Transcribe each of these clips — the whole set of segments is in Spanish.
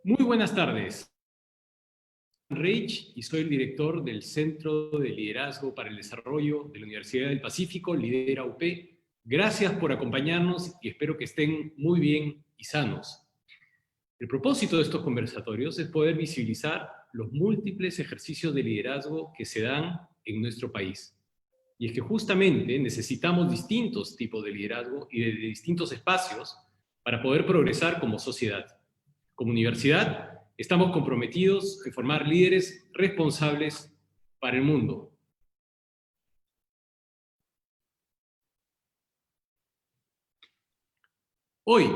Muy buenas tardes. Reich y soy el director del Centro de Liderazgo para el Desarrollo de la Universidad del Pacífico, Lidera UP. Gracias por acompañarnos y espero que estén muy bien y sanos. El propósito de estos conversatorios es poder visibilizar los múltiples ejercicios de liderazgo que se dan en nuestro país. Y es que justamente necesitamos distintos tipos de liderazgo y de distintos espacios para poder progresar como sociedad. Como universidad, estamos comprometidos en formar líderes responsables para el mundo. Hoy,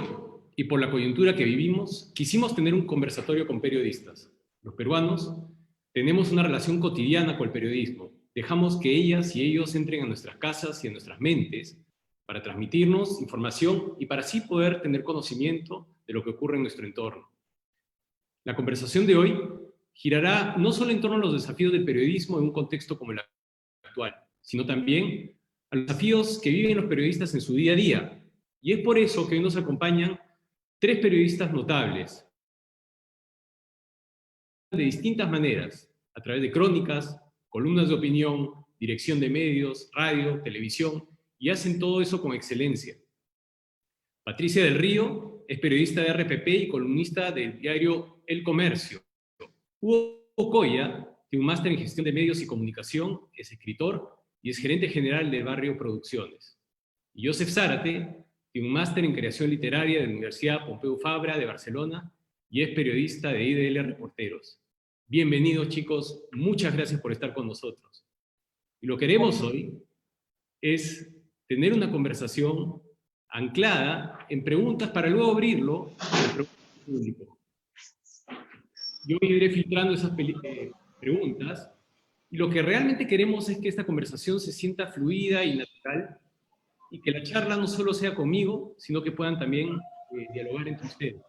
y por la coyuntura que vivimos, quisimos tener un conversatorio con periodistas. Los peruanos tenemos una relación cotidiana con el periodismo. Dejamos que ellas y ellos entren a nuestras casas y a nuestras mentes para transmitirnos información y para así poder tener conocimiento de lo que ocurre en nuestro entorno. La conversación de hoy girará no solo en torno a los desafíos del periodismo en un contexto como el actual, sino también a los desafíos que viven los periodistas en su día a día. Y es por eso que hoy nos acompañan tres periodistas notables, de distintas maneras, a través de crónicas, columnas de opinión, dirección de medios, radio, televisión, y hacen todo eso con excelencia. Patricia del Río es periodista de RPP y columnista del diario El Comercio. Hugo Coya tiene un máster en gestión de medios y comunicación, es escritor y es gerente general de Barrio Producciones. Y Joseph Zárate tiene un máster en creación literaria de la Universidad Pompeu Fabra de Barcelona y es periodista de IDL Reporteros. Bienvenidos, chicos, muchas gracias por estar con nosotros. Y lo que queremos hoy es tener una conversación anclada en preguntas para luego abrirlo al público. Yo iré filtrando esas preguntas y lo que realmente queremos es que esta conversación se sienta fluida y natural y que la charla no solo sea conmigo, sino que puedan también dialogar entre ustedes.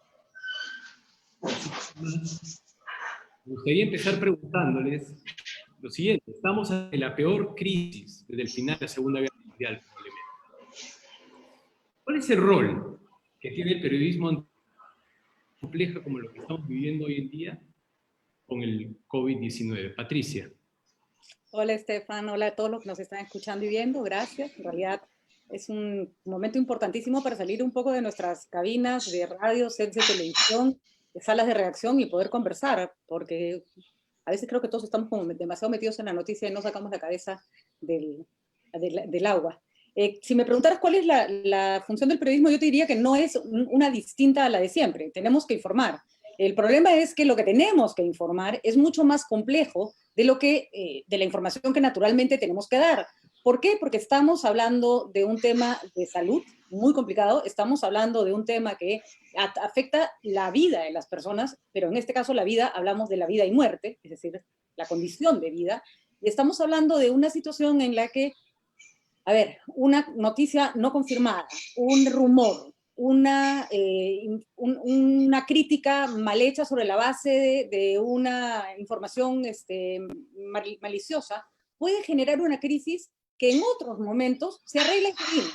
Me gustaría empezar preguntándoles lo siguiente. Estamos en la peor crisis desde el final de la Segunda Guerra Mundial, probablemente. ¿Cuál es el rol que tiene el periodismo en compleja como lo que estamos viviendo hoy en día con el COVID-19? Patricia. Hola, Estefan. Hola a todos los que nos están escuchando y viendo. Gracias. En realidad es un momento importantísimo para salir un poco de nuestras cabinas de radio, sets de televisión, de salas de redacción y poder conversar, porque a veces creo que todos estamos como demasiado metidos en la noticia y no sacamos la cabeza del agua. Si me preguntaras cuál es la función del periodismo, yo te diría que no es una distinta a la de siempre. Tenemos que informar. El problema es que lo que tenemos que informar es mucho más complejo de la información que naturalmente tenemos que dar. ¿Por qué? Porque estamos hablando de un tema de salud muy complicado, estamos hablando de un tema que afecta la vida de las personas, pero en este caso hablamos de la vida y muerte, es decir, la condición de vida, y estamos hablando de una situación en la que, a ver, una noticia no confirmada, un rumor, una crítica mal hecha sobre la base de una información maliciosa, puede generar una crisis que en otros momentos se arregla enseguida.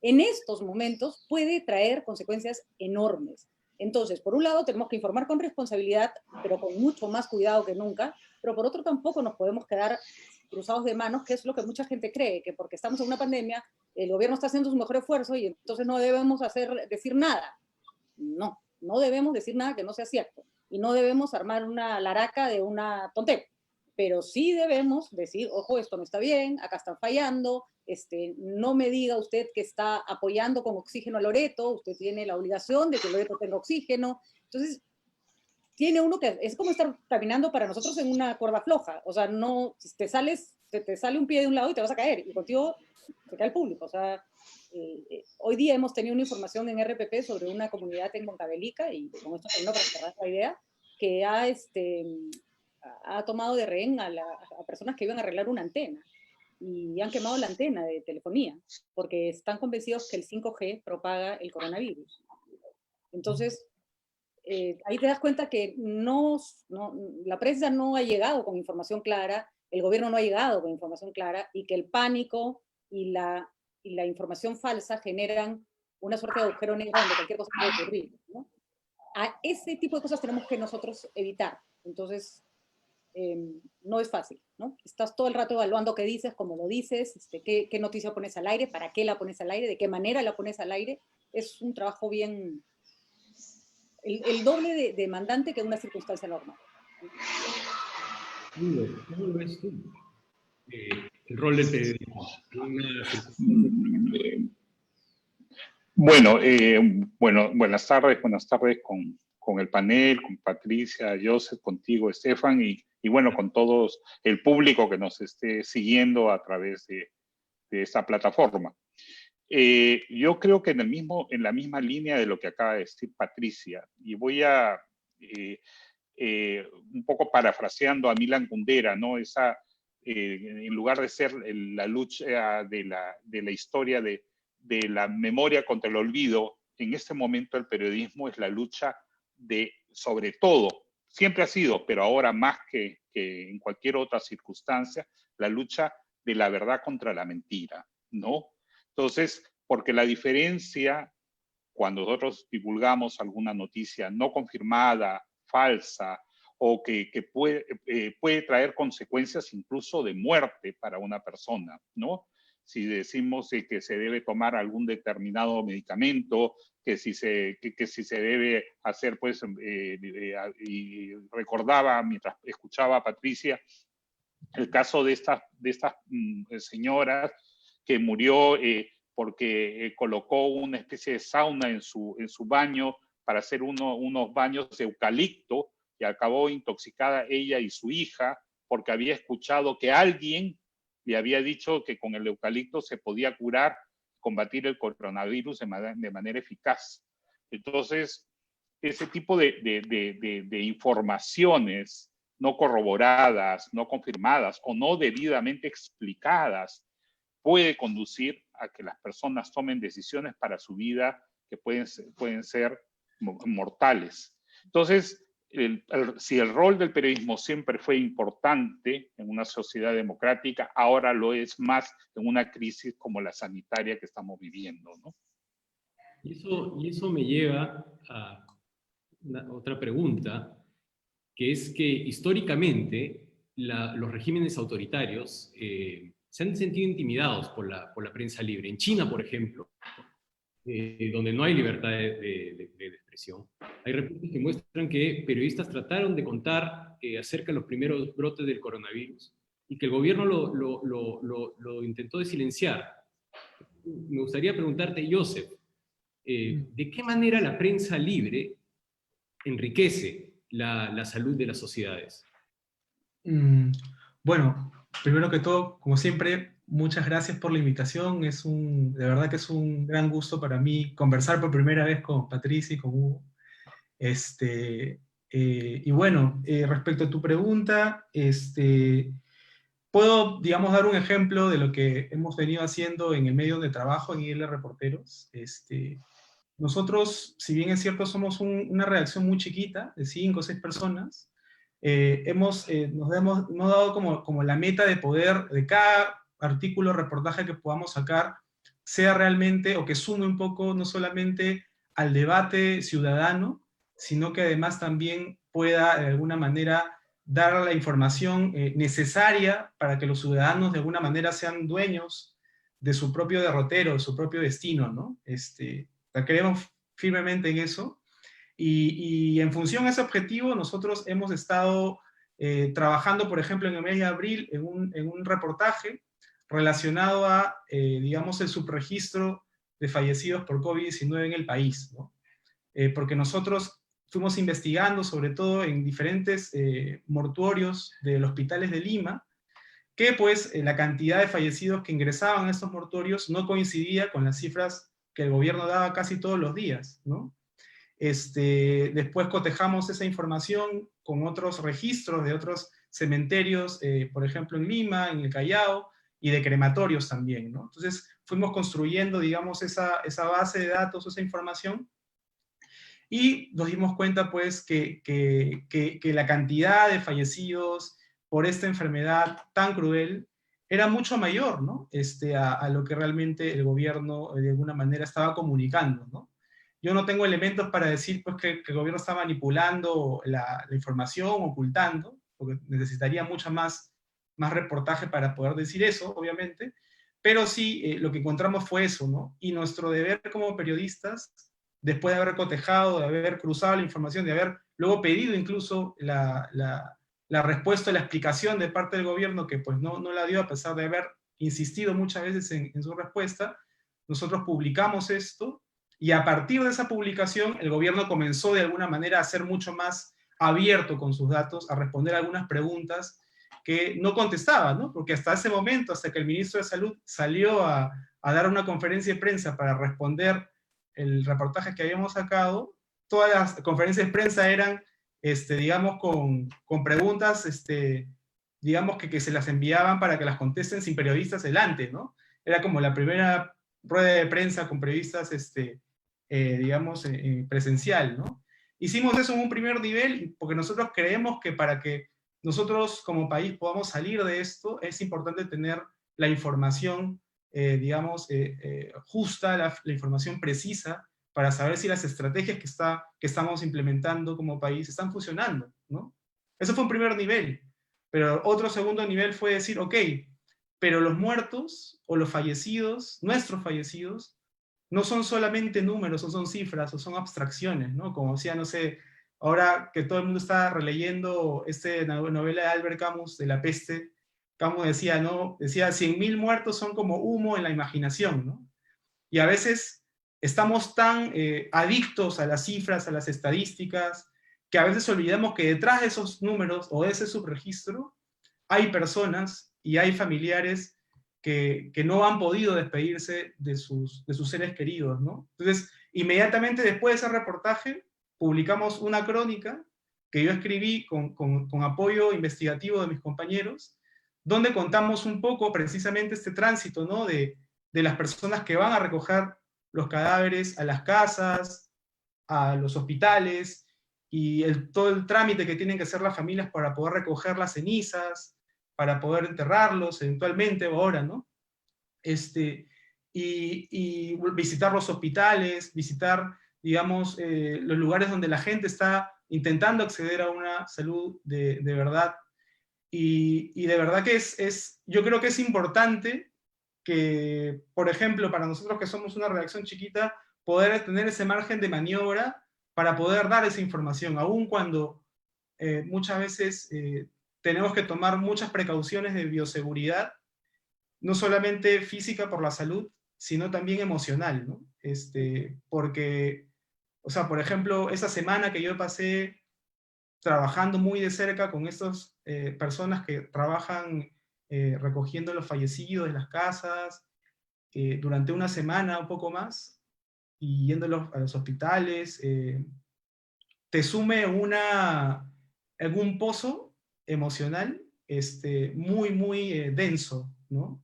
En estos momentos puede traer consecuencias enormes. Entonces, por un lado, tenemos que informar con responsabilidad, pero con mucho más cuidado que nunca, pero por otro tampoco nos podemos quedar cruzados de manos, que es lo que mucha gente cree, que porque estamos en una pandemia, el gobierno está haciendo su mejor esfuerzo y entonces no debemos decir nada. No, no debemos decir nada que no sea cierto. Y no debemos armar una laraca de una tontera. Pero sí debemos decir, ojo, esto no está bien, acá están fallando, no me diga usted que está apoyando con oxígeno a Loreto, usted tiene la obligación de que Loreto tenga oxígeno. Entonces, tiene uno que, es como estar caminando para nosotros en una cuerda floja, o sea, no, te sale un pie de un lado y te vas a caer, y contigo se cae el público, o sea, hoy día hemos tenido una información en RPP sobre una comunidad en Huancavelica, y con esto termino para cerrar la idea, que ha tomado de rehén a personas que iban a arreglar una antena, y han quemado la antena de telefonía, porque están convencidos que el 5G propaga el coronavirus. Entonces, ahí te das cuenta que la prensa no ha llegado con información clara, el gobierno no ha llegado con información clara, y que el pánico y la información falsa generan una suerte de agujero negro donde cualquier cosa puede ocurrir, ¿no? a ese tipo de cosas tenemos que nosotros evitar. Entonces, no es fácil, ¿no? Estás todo el rato evaluando qué dices, cómo lo dices, qué noticia pones al aire, para qué la pones al aire, de qué manera la pones al aire. Es un trabajo bien, el doble de demandante que una circunstancia normal. ¿Cómo lo ves tú? El rol del periodismo en una circunstancia. Bueno, buenas tardes con el panel, con Patricia, Joseph, contigo, Estefan, y bueno, con todos el público que nos esté siguiendo a través de esta plataforma. Yo creo que en la misma línea de lo que acaba de decir Patricia, y voy a, un poco parafraseando a Milan Kundera, ¿no? En lugar de ser la lucha de la historia de la memoria contra el olvido, en este momento el periodismo es la lucha sobre todo, siempre ha sido, pero ahora más que en cualquier otra circunstancia, la lucha de la verdad contra la mentira, ¿no? Entonces, porque la diferencia, cuando nosotros divulgamos alguna noticia no confirmada, falsa, o que puede traer consecuencias incluso de muerte para una persona, ¿no? Si decimos que se debe tomar algún determinado medicamento, que si se debe hacer, pues, y recordaba mientras escuchaba a Patricia el caso de estas señoras que murió porque colocó una especie de sauna en su baño para hacer unos baños de eucalipto, y acabó intoxicada ella y su hija porque había escuchado que alguien le había dicho que con el eucalipto se podía curar, combatir el coronavirus de manera eficaz. Entonces, ese tipo de informaciones no corroboradas, no confirmadas o no debidamente explicadas puede conducir a que las personas tomen decisiones para su vida que pueden ser mortales. Entonces, si el rol del periodismo siempre fue importante en una sociedad democrática, ahora lo es más en una crisis como la sanitaria que estamos viviendo, ¿no? Y eso me lleva a otra pregunta, que es que históricamente los regímenes autoritarios se han sentido intimidados por la prensa libre. En China, por ejemplo, donde no hay libertad de expresión, hay reportes que muestran que periodistas trataron de contar acerca de los primeros brotes del coronavirus y que el gobierno lo intentó de silenciar. Me gustaría preguntarte, Joseph, ¿de qué manera la prensa libre enriquece la salud de las sociedades? Bueno, primero que todo, como siempre, muchas gracias por la invitación. De verdad que es un gran gusto para mí conversar por primera vez con Patricia y con Hugo. Y bueno, respecto a tu pregunta, puedo, digamos, dar un ejemplo de lo que hemos venido haciendo en el medio de trabajo en IL Reporteros. Nosotros, si bien es cierto, somos una redacción muy chiquita, de 5 o 6 personas, nos hemos dado como la meta de poder, de cada artículo, reportaje que podamos sacar, sea realmente, o que sume un poco, no solamente al debate ciudadano, sino que además también pueda, de alguna manera, dar la información necesaria para que los ciudadanos, de alguna manera, sean dueños de su propio derrotero, de su propio destino, ¿no? Creemos firmemente en eso. Y en función a ese objetivo, nosotros hemos estado trabajando, por ejemplo, en el mes de abril, en un reportaje relacionado a, digamos, el subregistro de fallecidos por COVID-19 en el país, ¿no? Porque nosotros fuimos investigando, sobre todo en diferentes mortuorios de los hospitales de Lima, que pues la cantidad de fallecidos que ingresaban a estos mortuorios no coincidía con las cifras que el gobierno daba casi todos los días, ¿no? Después cotejamos esa información con otros registros de otros cementerios, por ejemplo en Lima, en el Callao, y de crematorios también, ¿no? Entonces fuimos construyendo, digamos, esa base de datos, esa información, y nos dimos cuenta, pues, que la cantidad de fallecidos por esta enfermedad tan cruel era mucho mayor, ¿no? A lo que realmente el gobierno, de alguna manera, estaba comunicando, ¿no? yo no tengo elementos para decir pues, que el gobierno está manipulando la información, ocultando, porque necesitaría mucha más reportaje para poder decir eso, obviamente, pero sí lo que encontramos fue eso, ¿no? Y nuestro deber como periodistas, después de haber cotejado, de haber cruzado la información, de haber luego pedido incluso la respuesta, la explicación de parte del gobierno, que pues no la dio a pesar de haber insistido muchas veces en su respuesta, nosotros publicamos esto, y a partir de esa publicación el gobierno comenzó de alguna manera a ser mucho más abierto con sus datos, a responder algunas preguntas que no contestaba, ¿no? Porque hasta ese momento, hasta que el ministro de Salud salió a dar una conferencia de prensa para responder el reportaje que habíamos sacado, todas las conferencias de prensa eran, digamos, con preguntas, digamos, que se las enviaban para que las contesten sin periodistas delante, ¿no? Era como la primera rueda de prensa con periodistas, digamos, presencial, ¿no? Hicimos eso en un primer nivel porque nosotros creemos que para que nosotros como país podamos salir de esto es importante tener la información, digamos, justa, la información precisa, para saber si las estrategias que estamos implementando como país están funcionando, ¿no? Eso fue un primer nivel. Pero otro segundo nivel fue decir, ok, pero los muertos o los fallecidos, nuestros fallecidos, no son solamente números, o son cifras, o son abstracciones, ¿no? Como decía, no sé, ahora que todo el mundo está releyendo novela de Albert Camus, de La Peste, Camus decía, ¿no? Decía, 100.000 muertos son como humo en la imaginación, ¿no? Y a veces estamos tan adictos a las cifras, a las estadísticas, que a veces olvidamos que detrás de esos números o de ese subregistro hay personas y hay familiares que no han podido despedirse de sus seres queridos, ¿no? Entonces, inmediatamente después de ese reportaje, publicamos una crónica que yo escribí con apoyo investigativo de mis compañeros, donde contamos un poco precisamente este tránsito, ¿no? De las personas que van a recoger los cadáveres a las casas, a los hospitales, y todo el trámite que tienen que hacer las familias para poder recoger las cenizas, para poder enterrarlos eventualmente o ahora, ¿no? Y visitar los hospitales, visitar, digamos, los lugares donde la gente está intentando acceder a una salud de verdad. Y de verdad que yo creo que es importante que, por ejemplo, para nosotros que somos una redacción chiquita, poder tener ese margen de maniobra para poder dar esa información, aun cuando muchas veces tenemos que tomar muchas precauciones de bioseguridad, no solamente física por la salud, sino también emocional, ¿no? Porque, o sea, por ejemplo, esa semana que yo pasé trabajando muy de cerca con estas personas que trabajan recogiendo los fallecidos de las casas, durante una semana, un poco más, y yendo a los hospitales, te sume algún pozo emocional muy, muy denso, ¿no?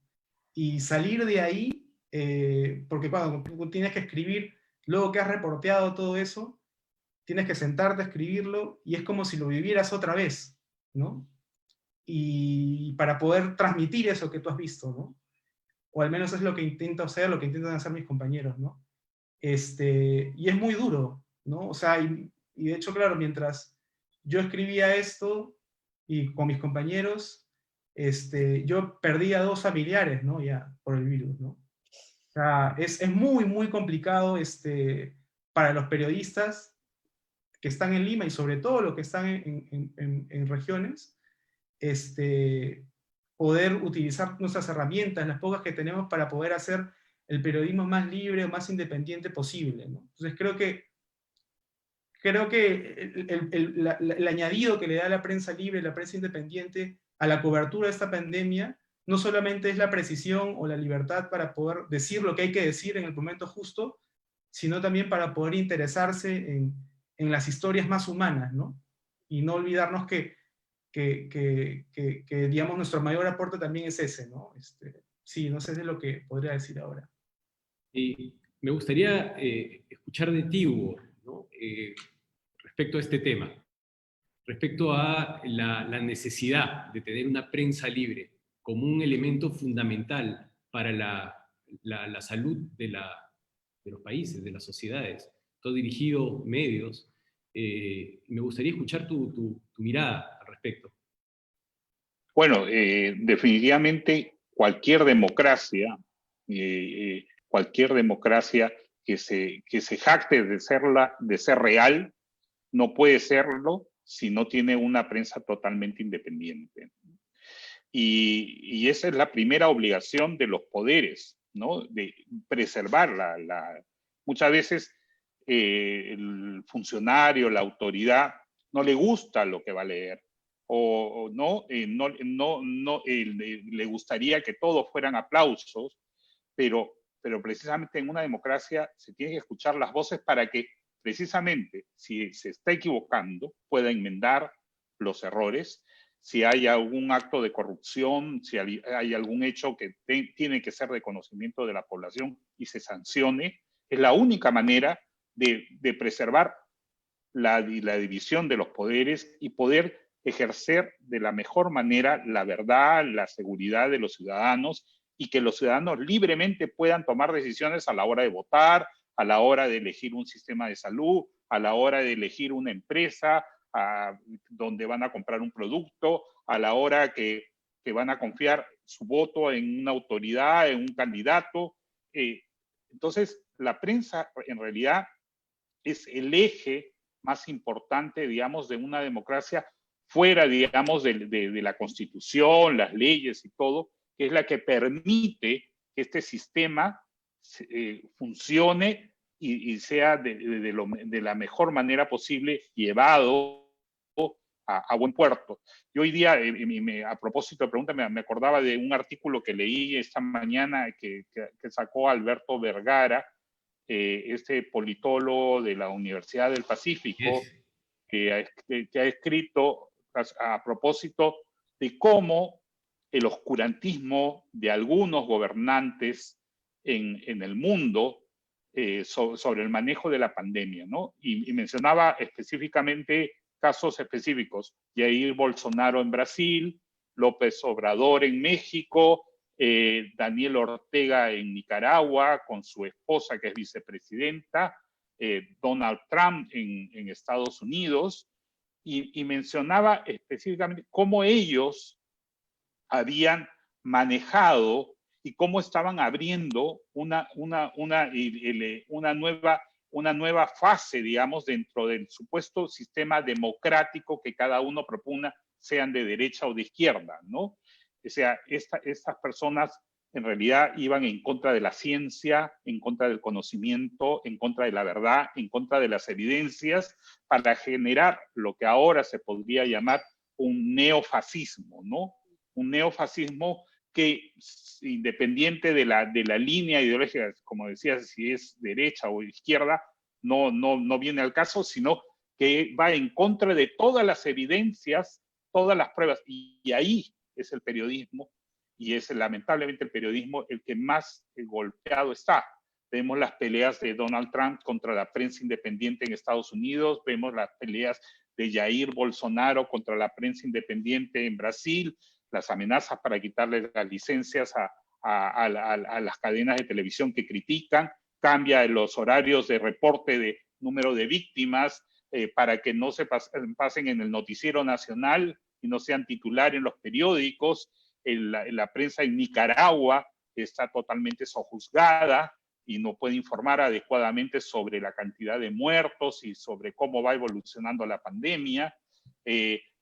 Y salir de ahí, porque cuando tienes que escribir, luego que has reporteado todo eso, tienes que sentarte a escribirlo y es como si lo vivieras otra vez, ¿no? Y para poder transmitir eso que tú has visto, ¿no? O al menos es lo que intento hacer, lo que intentan hacer mis compañeros, ¿no? Y es muy duro, ¿no? O sea, y de hecho, claro, mientras yo escribía esto y con mis compañeros, yo perdí a 2 familiares, ¿no? Ya, por el virus, ¿no? O sea, es muy, muy complicado para los periodistas que están en Lima y sobre todo los que están en regiones, poder utilizar nuestras herramientas, las pocas que tenemos para poder hacer el periodismo más libre o más independiente posible, ¿no? Entonces creo que el añadido que le da la prensa libre, la prensa independiente a la cobertura de esta pandemia, no solamente es la precisión o la libertad para poder decir lo que hay que decir en el momento justo, sino también para poder interesarse en las historias más humanas, ¿no? Y no olvidarnos que digamos, nuestro mayor aporte también es ese, ¿no? Sí, no sé de lo que podría decir ahora. Y me gustaría escuchar de ti, Hugo, ¿no? Respecto a este tema, respecto a la necesidad de tener una prensa libre como un elemento fundamental para la salud de los países, de las sociedades. tú has dirigido medios. Me gustaría escuchar tu mirada al respecto. Bueno, definitivamente cualquier democracia que se jacte de ser real, no puede serlo si no tiene una prensa totalmente independiente. Y esa es la primera obligación de los poderes, ¿no? De preservarla. Muchas veces el funcionario, la autoridad, no le gusta lo que va a leer, o le gustaría que todos fueran aplausos, pero precisamente en una democracia se tiene que escuchar las voces para que precisamente si se está equivocando pueda enmendar los errores, si hay algún acto de corrupción, si hay algún hecho que tiene que ser de conocimiento de la población y se sancione, es la única manera de preservar la división de los poderes y poder ejercer de la mejor manera la verdad, la seguridad de los ciudadanos y que los ciudadanos libremente puedan tomar decisiones a la hora de votar, a la hora de elegir un sistema de salud, a la hora de elegir una empresa, donde van a comprar un producto, a la hora que van a confiar su voto en una autoridad, en un candidato. Entonces, la prensa en realidad es el más importante, digamos, de una democracia fuera, digamos, de la Constitución, las leyes y todo, que es la que permite que este sistema funcione y sea de la mejor manera posible llevado a buen puerto. Y hoy día, a propósito de pregunta, me acordaba de un artículo que leí esta mañana que sacó Alberto Vergara, este politólogo de la Universidad del Pacífico, que ha escrito a propósito de cómo el oscurantismo de algunos gobernantes en el mundo sobre el manejo de la pandemia, ¿no? Y mencionaba específicamente casos específicos: Jair Bolsonaro en Brasil, López Obrador en México, Daniel Ortega en Nicaragua con su esposa que es vicepresidenta, Donald Trump en Estados Unidos, y mencionaba específicamente cómo ellos habían manejado y cómo estaban abriendo una nueva fase, digamos, dentro del supuesto sistema democrático que cada uno propugna, sean de derecha o de izquierda, ¿no? O sea, estas personas en realidad iban en contra de la ciencia, en contra del conocimiento, en contra de la verdad, en contra de las evidencias, para generar lo que ahora se podría llamar un neofascismo, ¿no? Un neofascismo que, independiente de la línea ideológica, como decía, si es derecha o izquierda, no viene al caso, sino que va en contra de todas las evidencias, todas las pruebas, y ahí es el periodismo, y es lamentablemente el periodismo el que más golpeado está. Vemos las peleas de Donald Trump contra la prensa independiente en Estados Unidos, vemos las peleas de Jair Bolsonaro contra la prensa independiente en Brasil, las amenazas para quitarle las licencias a las cadenas de televisión que critican, cambia los horarios de reporte de número de víctimas para que no se pasen en el noticiero nacional y no sean titular en los periódicos. La prensa en Nicaragua está totalmente sojuzgada y no puede informar adecuadamente sobre la cantidad de muertos y sobre cómo va evolucionando la pandemia.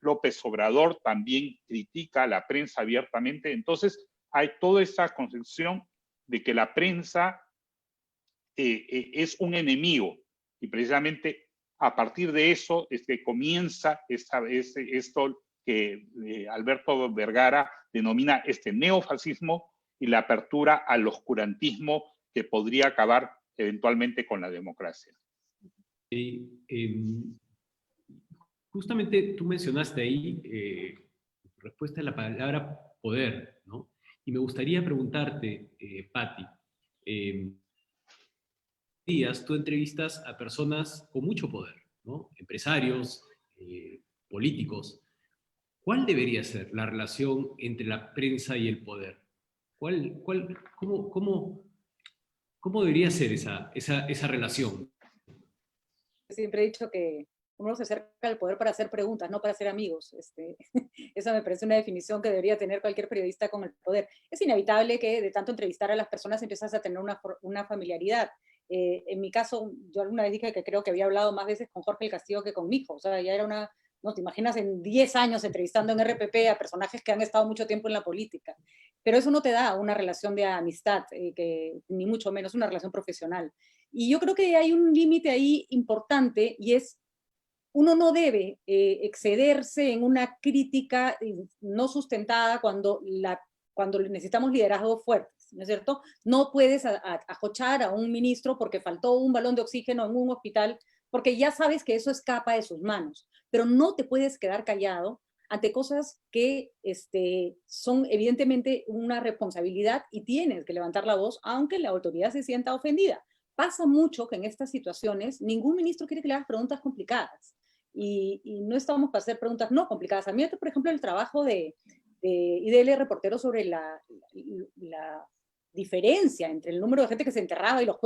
López Obrador también critica a la prensa abiertamente. Entonces, hay toda esa concepción de que la prensa es un enemigo, y precisamente a partir de eso es que comienza esto que Alberto Vergara denomina este neofascismo y la apertura al oscurantismo que podría acabar eventualmente con la democracia. Justamente tú mencionaste ahí respuesta a la palabra poder, ¿no? Y me gustaría preguntarte, Patti, días tú entrevistas a personas con mucho poder, ¿no? Empresarios, políticos. ¿Cuál debería ser la relación entre la prensa y el poder? ¿Cómo debería ser esa relación? siempre he dicho que uno se acerca al poder para hacer preguntas, no para hacer amigos. Esa me parece una definición que debería tener cualquier periodista con el poder. Es inevitable que de tanto entrevistar a las personas empiezas a tener una familiaridad. En mi caso, yo alguna vez dije que creo que había hablado más veces con Jorge el Castillo que con mi hijo. O sea, ya era una... No te imaginas en 10 años entrevistando en RPP a personajes que han estado mucho tiempo en la política. Pero eso no te da una relación de amistad, ni mucho menos una relación profesional. Y yo creo que hay un límite ahí importante y es uno no debe excederse en una crítica no sustentada cuando necesitamos liderazgos fuertes, ¿no es cierto? No puedes ajochar a un ministro porque faltó un balón de oxígeno en un hospital, porque ya sabes que eso escapa de sus manos, pero no te puedes quedar callado ante cosas que son evidentemente una responsabilidad y tienes que levantar la voz, aunque la autoridad se sienta ofendida. Pasa mucho que en estas situaciones ningún ministro quiere que le hagas preguntas complicadas. Y no estamos para hacer preguntas no complicadas. A mí, por ejemplo, el trabajo de IDL Reportero sobre la diferencia entre el número de gente que se enterraba y los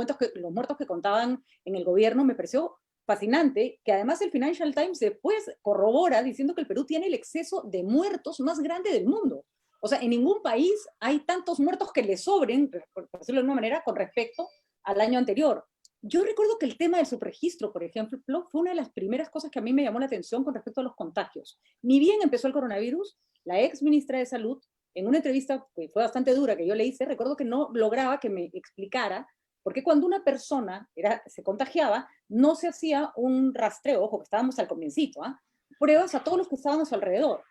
muertos que contaban en el gobierno me pareció fascinante, que además el Financial Times después corrobora diciendo que el Perú tiene el exceso de muertos más grande del mundo. O sea, en ningún país hay tantos muertos que le sobren, por decirlo de una manera, con respecto al año anterior. Yo recuerdo que el tema del subregistro, por ejemplo, fue una de las primeras cosas que a mí me llamó la atención con respecto a los contagios. Ni bien empezó el coronavirus, la ex ministra de Salud, en una entrevista que fue bastante dura que yo le hice, recuerdo que no lograba que me explicara por qué cuando una persona se contagiaba, no se hacía un rastreo, ojo, que estábamos al comiencito, pruebas a todos los que estaban a su alrededor,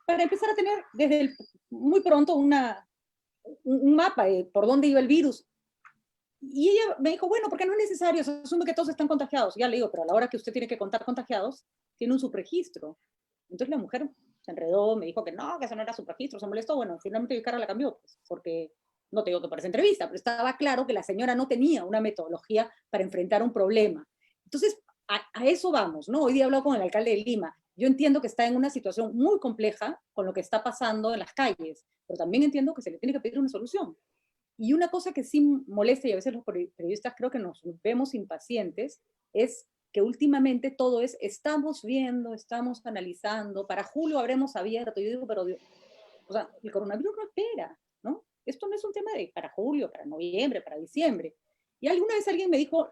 para empezar a tener muy pronto un mapa de por dónde iba el virus. Y ella me dijo, bueno, porque no es necesario, se asume que todos están contagiados. Ya le digo, pero a la hora que usted tiene que contar contagiados, tiene un subregistro. Entonces la mujer se enredó, me dijo que no, que eso no era subregistro, se molestó. Bueno, finalmente mi cara la cambió, pues, porque no te digo que parece entrevista, pero estaba claro que la señora no tenía una metodología para enfrentar un problema. Entonces, a eso vamos, ¿no? Hoy día he hablado con el alcalde de Lima. Yo entiendo que está en una situación muy compleja con lo que está pasando en las calles, pero también entiendo que se le tiene que pedir una solución. Y una cosa que sí molesta, y a veces los periodistas creo que nos vemos impacientes, es que últimamente todo es, estamos viendo, estamos analizando, para julio habremos abierto. Yo digo, pero, o sea, el coronavirus no espera, ¿no? Esto no es un tema de para julio, para noviembre, para diciembre. Y alguna vez alguien me dijo,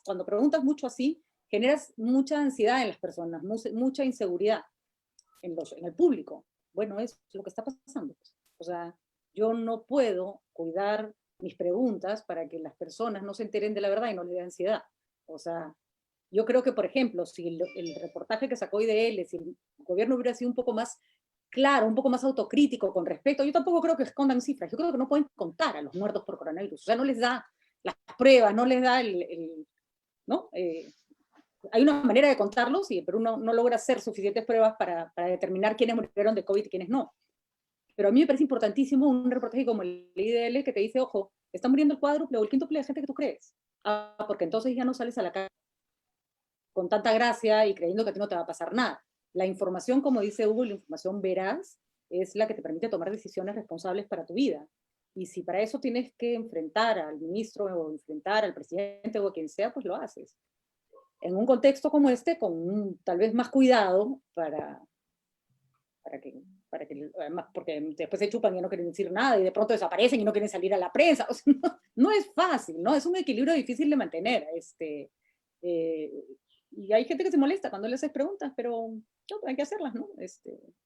cuando preguntas mucho así, generas mucha ansiedad en las personas, mucha inseguridad en el público. Bueno, es lo que está pasando. O sea, yo no puedo cuidar mis preguntas para que las personas no se enteren de la verdad y no les dé ansiedad. O sea, yo creo que, por ejemplo, si el reportaje que sacó IDL, si el gobierno hubiera sido un poco más claro, un poco más autocrítico con respecto, yo tampoco creo que escondan cifras, yo creo que no pueden contar a los muertos por coronavirus, o sea, no les da las pruebas, no les da ¿no? Hay una manera de contarlos, pero uno no logra hacer suficientes pruebas para determinar quiénes murieron de COVID y quiénes no. Pero a mí me parece importantísimo un reportaje como el IDL que te dice, ojo, está muriendo el cuádruple o el quíntuple de gente que tú crees. Porque entonces ya no sales a la calle con tanta gracia y creyendo que a ti no te va a pasar nada. La información, como dice Hugo, la información veraz es la que te permite tomar decisiones responsables para tu vida. Y si para eso tienes que enfrentar al ministro o enfrentar al presidente o a quien sea, pues lo haces. En un contexto como este, con tal vez más cuidado además, porque después se chupan y no quieren decir nada y de pronto desaparecen y no quieren salir a la prensa. O sea, no es fácil, ¿no? Es un equilibrio difícil de mantener. Y hay gente que se molesta cuando le haces preguntas, pero no, hay que hacerlas, ¿no?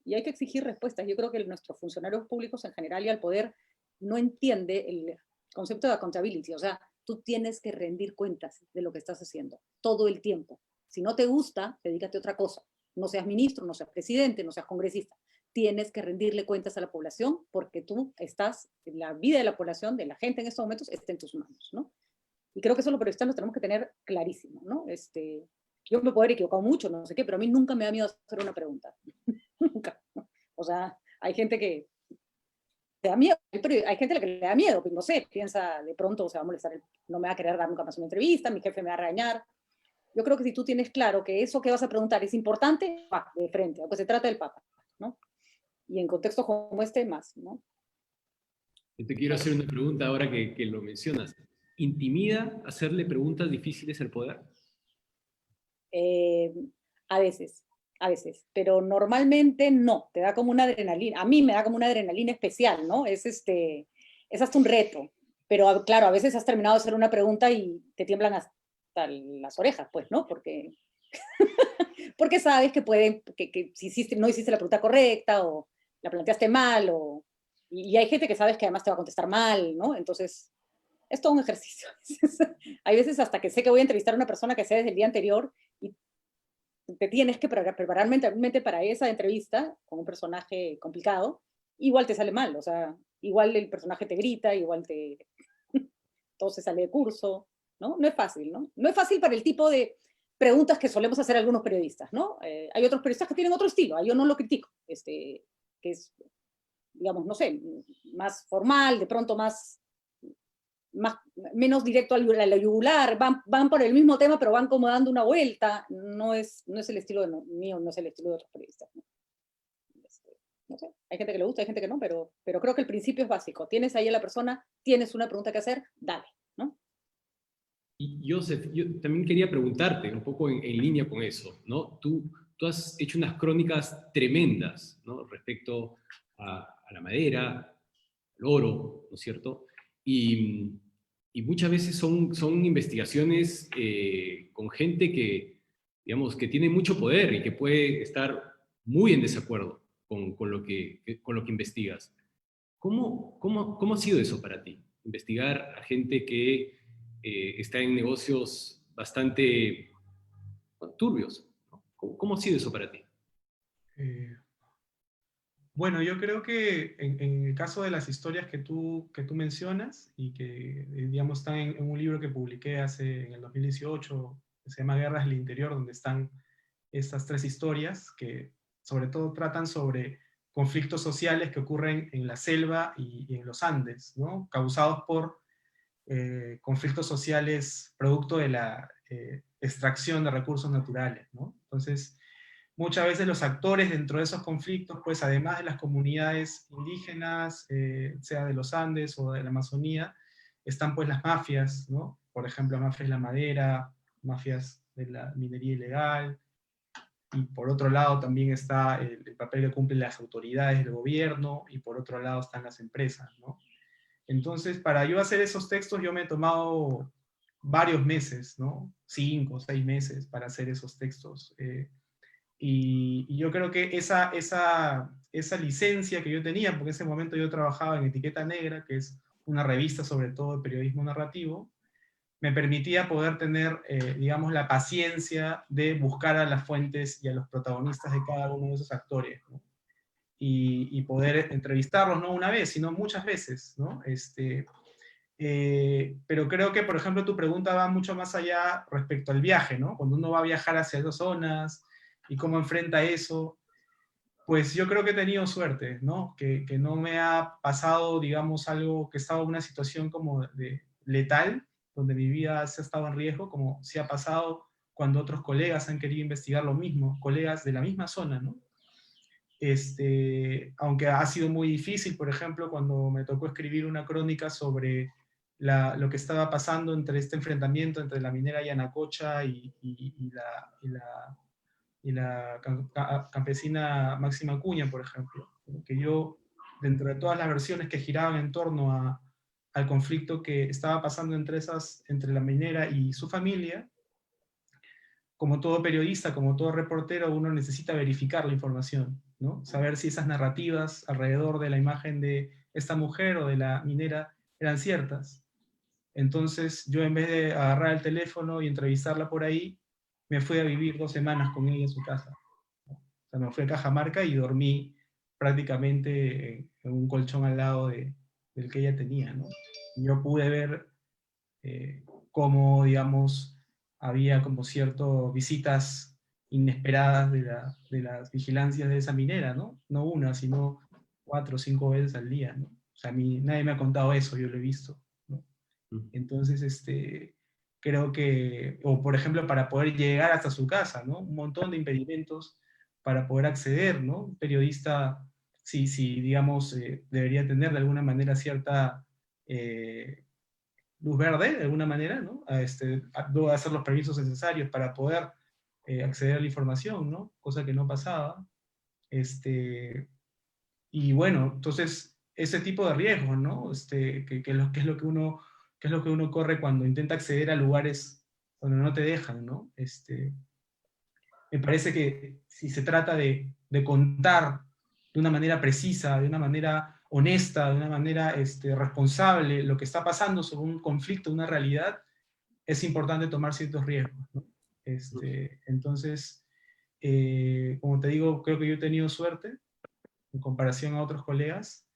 Y hay que exigir respuestas. Yo creo que nuestros funcionarios públicos en general y al poder no entiende el concepto de accountability. O sea, tú tienes que rendir cuentas de lo que estás haciendo todo el tiempo. Si no te gusta, dedícate a otra cosa. No seas ministro, no seas presidente, no seas congresista. Tienes que rendirle cuentas a la población porque tú estás, la vida de la población, de la gente en estos momentos, está en tus manos, ¿no? Y creo que eso los periodistas lo tenemos que tener clarísimo, ¿no? Yo me puedo haber equivocado mucho, no sé qué, pero a mí nunca me da miedo hacer una pregunta. Nunca. O sea, hay gente que te da miedo, pero hay gente a la que le da miedo, pues no sé, piensa de pronto se va a molestar, no me va a querer dar nunca más una entrevista, mi jefe me va a regañar. Yo creo que si tú tienes claro que eso que vas a preguntar es importante, va de frente, aunque se trate del Papa, ¿no? Y en contextos como este, más, ¿no? Yo te quiero hacer una pregunta ahora que lo mencionas. ¿Intimida hacerle preguntas difíciles al poder? A veces, pero normalmente no, te da como una adrenalina, a mí me da como una adrenalina especial, ¿no? Es hasta un reto, pero claro, a veces has terminado de hacer una pregunta y te tiemblan hasta las orejas, pues, ¿no? Porque sabes que si no hiciste la pregunta correcta o la planteaste mal, y hay gente que sabes que además te va a contestar mal, ¿no? Entonces, es todo un ejercicio. Hay veces hasta que sé que voy a entrevistar a una persona que sé desde el día anterior y te tienes que preparar mentalmente para esa entrevista con un personaje complicado, igual te sale mal, o sea, igual el personaje te grita, todo se sale de curso, ¿no? No es fácil, ¿no? No es fácil para el tipo de preguntas que solemos hacer algunos periodistas, ¿no? Hay otros periodistas que tienen otro estilo, yo no lo critico, que es, digamos, no sé, más formal, de pronto menos directo a la yugular, van por el mismo tema, pero van como dando una vuelta. No es el estilo mío, no es el estilo de otros periodistas, ¿no? No sé, hay gente que le gusta, hay gente que no, pero creo que el principio es básico. Tienes ahí a la persona, tienes una pregunta que hacer, dale, ¿no? Y Joseph, yo también quería preguntarte un poco en línea con eso, ¿no? Tú has hecho unas crónicas tremendas, ¿no? Respecto a la madera, al oro, ¿no es cierto? Y muchas veces son investigaciones con gente que, digamos, que tiene mucho poder y que puede estar muy en desacuerdo con lo que investigas. ¿Cómo ha sido eso para ti? Investigar a gente que está en negocios bastante turbios, ¿no? ¿Cómo ha sido eso para ti? Eh, Bueno, yo creo que en el caso de las historias que tú mencionas y que, digamos, están en un libro que publiqué en el 2018, que se llama Guerras del Interior, donde están estas tres historias que sobre todo tratan sobre conflictos sociales que ocurren en la selva y en los Andes, ¿no? Causados por conflictos sociales producto de la extracción de recursos naturales, ¿no? Entonces, muchas veces los actores dentro de esos conflictos, pues además de las comunidades indígenas, sea de los Andes o de la Amazonía, están pues las mafias, ¿no? Por ejemplo, mafias de la madera, mafias de la minería ilegal, y por otro lado también está el papel que cumplen las autoridades del gobierno, y por otro lado están las empresas, ¿no? Entonces, para yo hacer esos textos, yo me he tomado varios meses, ¿no? 5 o 6 meses para hacer esos textos. Y yo creo que esa licencia que yo tenía, porque en ese momento yo trabajaba en Etiqueta Negra, que es una revista sobre todo de periodismo narrativo, me permitía poder tener, digamos, la paciencia de buscar a las fuentes y a los protagonistas de cada uno de esos actores, ¿no? Y poder entrevistarlos no una vez, sino muchas veces, ¿no? Pero creo que, por ejemplo, tu pregunta va mucho más allá respecto al viaje, ¿no? Cuando uno va a viajar hacia esas zonas y cómo enfrenta eso, pues yo creo que he tenido suerte, ¿no? Que no me ha pasado, digamos, algo que estaba en una situación como de letal, donde mi vida se ha estado en riesgo, como sí ha pasado cuando otros colegas han querido investigar lo mismo, colegas de la misma zona, ¿no? Aunque ha sido muy difícil, por ejemplo, cuando me tocó escribir una crónica sobre lo que estaba pasando entre este enfrentamiento entre la minera Yanacocha y la campesina Máxima Acuña, por ejemplo, que yo, dentro de todas las versiones que giraban en torno al conflicto que estaba pasando entre la minera y su familia, como todo periodista, como todo reportero, uno necesita verificar la información, ¿no? Saber si esas narrativas alrededor de la imagen de esta mujer o de la minera eran ciertas. Entonces, yo en vez de agarrar el teléfono y entrevistarla por ahí, me fui a vivir 2 semanas con ella en su casa, ¿no? O sea, me fui a Cajamarca y dormí prácticamente en un colchón al lado del que ella tenía, ¿no? Y yo pude ver cómo, digamos, había como cierto visitas inesperadas de las vigilancias de esa minera, ¿no? No una, sino 4 o 5 veces al día, ¿no? O sea, a mí nadie me ha contado eso, yo lo he visto, ¿no? Entonces, creo que, o por ejemplo, para poder llegar hasta su casa, ¿no? Un montón de impedimentos para poder acceder, ¿no? Un periodista, sí, digamos, debería tener de alguna manera cierta luz verde, de alguna manera, ¿no? Debo hacer los permisos necesarios para poder acceder a la información, ¿no? Cosa que no pasaba. Y bueno, entonces, ese tipo de riesgos, ¿no? Que es lo que uno corre cuando intenta acceder a lugares donde no te dejan, ¿no? Me parece que si se trata de contar de una manera precisa, de una manera honesta, de una manera responsable lo que está pasando sobre un conflicto, una realidad, es importante tomar ciertos riesgos, ¿no? Entonces, como te digo, creo que yo he tenido suerte en comparación a otros colegas,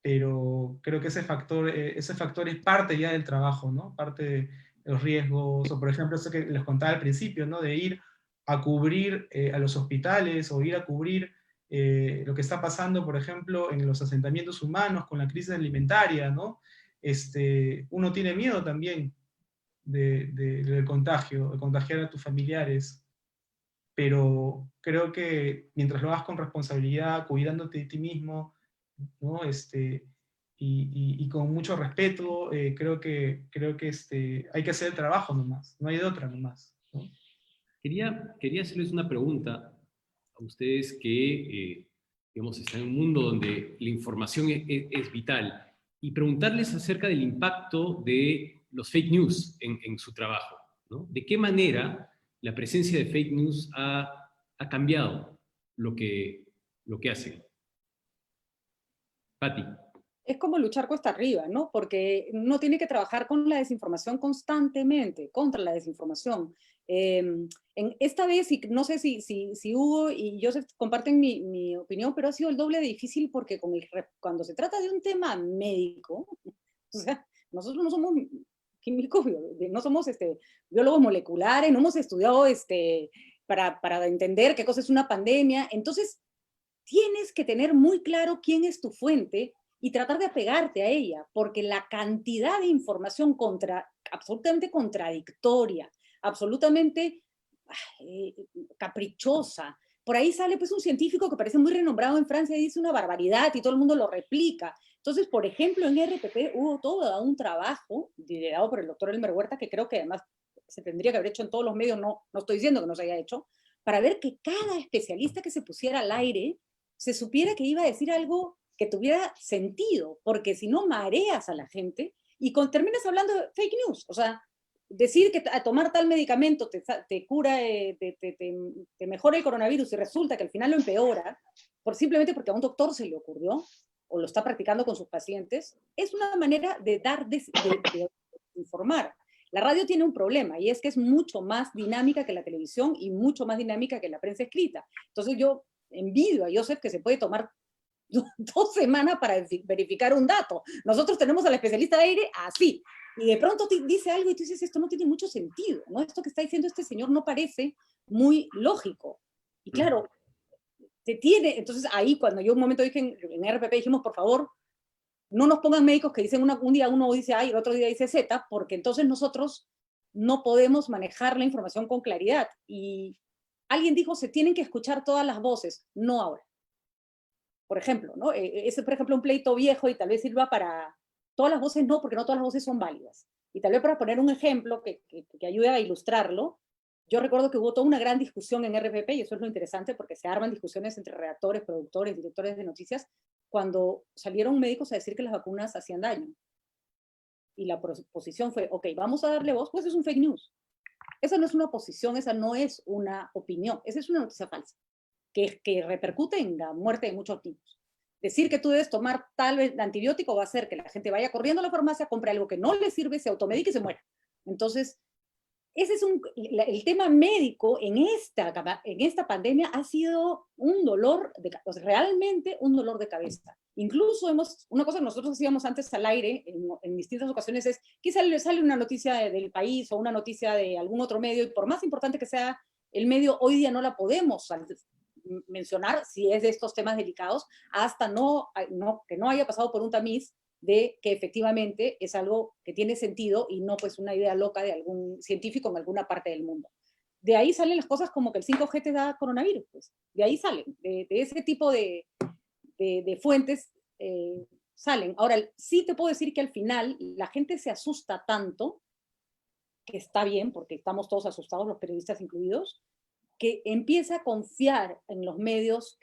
pero creo que ese factor es parte ya del trabajo, ¿no? Parte de los riesgos, o por ejemplo, eso que les contaba al principio, ¿no? De ir a cubrir a los hospitales o ir a cubrir lo que está pasando, por ejemplo, en los asentamientos humanos con la crisis alimentaria, ¿no? Uno tiene miedo también del contagio, de contagiar a tus familiares, pero creo que mientras lo hagas con responsabilidad, cuidándote de ti mismo, ¿no? Y con mucho respeto, creo que hay que hacer el trabajo nomás, no hay de otra nomás, ¿no? Quería hacerles una pregunta a ustedes que, digamos, están en un mundo donde la información es vital, y preguntarles acerca del impacto de los fake news en su trabajo, ¿no? ¿De qué manera la presencia de fake news ha cambiado lo que hacen? Patti. Es como luchar cuesta arriba, ¿no? Porque uno tiene que trabajar con la desinformación constantemente, contra la desinformación. Esta vez, y no sé si Hugo y Joseph comparten mi opinión, pero ha sido el doble de difícil porque cuando se trata de un tema médico, o sea, nosotros no somos químicos, no somos biólogos moleculares, no hemos estudiado para entender qué cosa es una pandemia. Entonces, tienes que tener muy claro quién es tu fuente y tratar de apegarte a ella, porque la cantidad de información absolutamente contradictoria, absolutamente caprichosa. Por ahí sale pues un científico que parece muy renombrado en Francia y dice una barbaridad y todo el mundo lo replica. Entonces, por ejemplo, en RPP hubo todo un trabajo liderado por el doctor Elmer Huerta, que creo que además se tendría que haber hecho en todos los medios, no estoy diciendo que no se haya hecho, para ver que cada especialista que se pusiera al aire se supiera que iba a decir algo que tuviera sentido, porque si no mareas a la gente y terminas hablando de fake news. O sea, decir que a tomar tal medicamento te cura, te mejora el coronavirus y resulta que al final lo empeora, simplemente porque a un doctor se le ocurrió o lo está practicando con sus pacientes, es una manera de informar. La radio tiene un problema y es que es mucho más dinámica que la televisión y mucho más dinámica que la prensa escrita. Entonces yo envidio a Joseph que se puede tomar 2 semanas para verificar un dato. Nosotros tenemos al especialista de aire así, y de pronto te dice algo y tú dices, esto no tiene mucho sentido, ¿no? Esto que está diciendo este señor no parece muy lógico. Y claro, entonces ahí cuando yo un momento dije en RPP dijimos, por favor, no nos pongan médicos que dicen un día uno dice A y el otro día dice Z, porque entonces nosotros no podemos manejar la información con claridad. Y alguien dijo, se tienen que escuchar todas las voces, no ahora. Por ejemplo, ¿no? Ese, por ejemplo, un pleito viejo y tal vez sirva para todas las voces, no, porque no todas las voces son válidas. Y tal vez para poner un ejemplo que ayude a ilustrarlo, yo recuerdo que hubo toda una gran discusión en RPP, y eso es lo interesante porque se arman discusiones entre redactores, productores, directores de noticias, cuando salieron médicos a decir que las vacunas hacían daño. Y la posición fue, ok, vamos a darle voz, pues es un fake news. Esa no es una posición, esa no es una opinión, esa es una noticia falsa, que repercute en la muerte de muchos niños. Decir que tú debes tomar tal antibiótico va a hacer que la gente vaya corriendo a la farmacia, compre algo que no le sirve, se automedique y se muera. Entonces, ese es el tema médico en esta pandemia ha sido un dolor, realmente un dolor de cabeza. Incluso una cosa que nosotros hacíamos antes al aire, en distintas ocasiones, es quizá le sale una noticia del país o una noticia de algún otro medio, y por más importante que sea el medio, hoy día no la podemos mencionar si es de estos temas delicados, hasta que no haya pasado por un tamiz de que efectivamente es algo que tiene sentido y no pues una idea loca de algún científico en alguna parte del mundo. De ahí salen las cosas como que el 5G te da coronavirus, pues. De ahí salen, de ese tipo de fuentes salen. Ahora, sí te puedo decir que al final la gente se asusta tanto, que está bien, porque estamos todos asustados, los periodistas incluidos, que empieza a confiar en los medios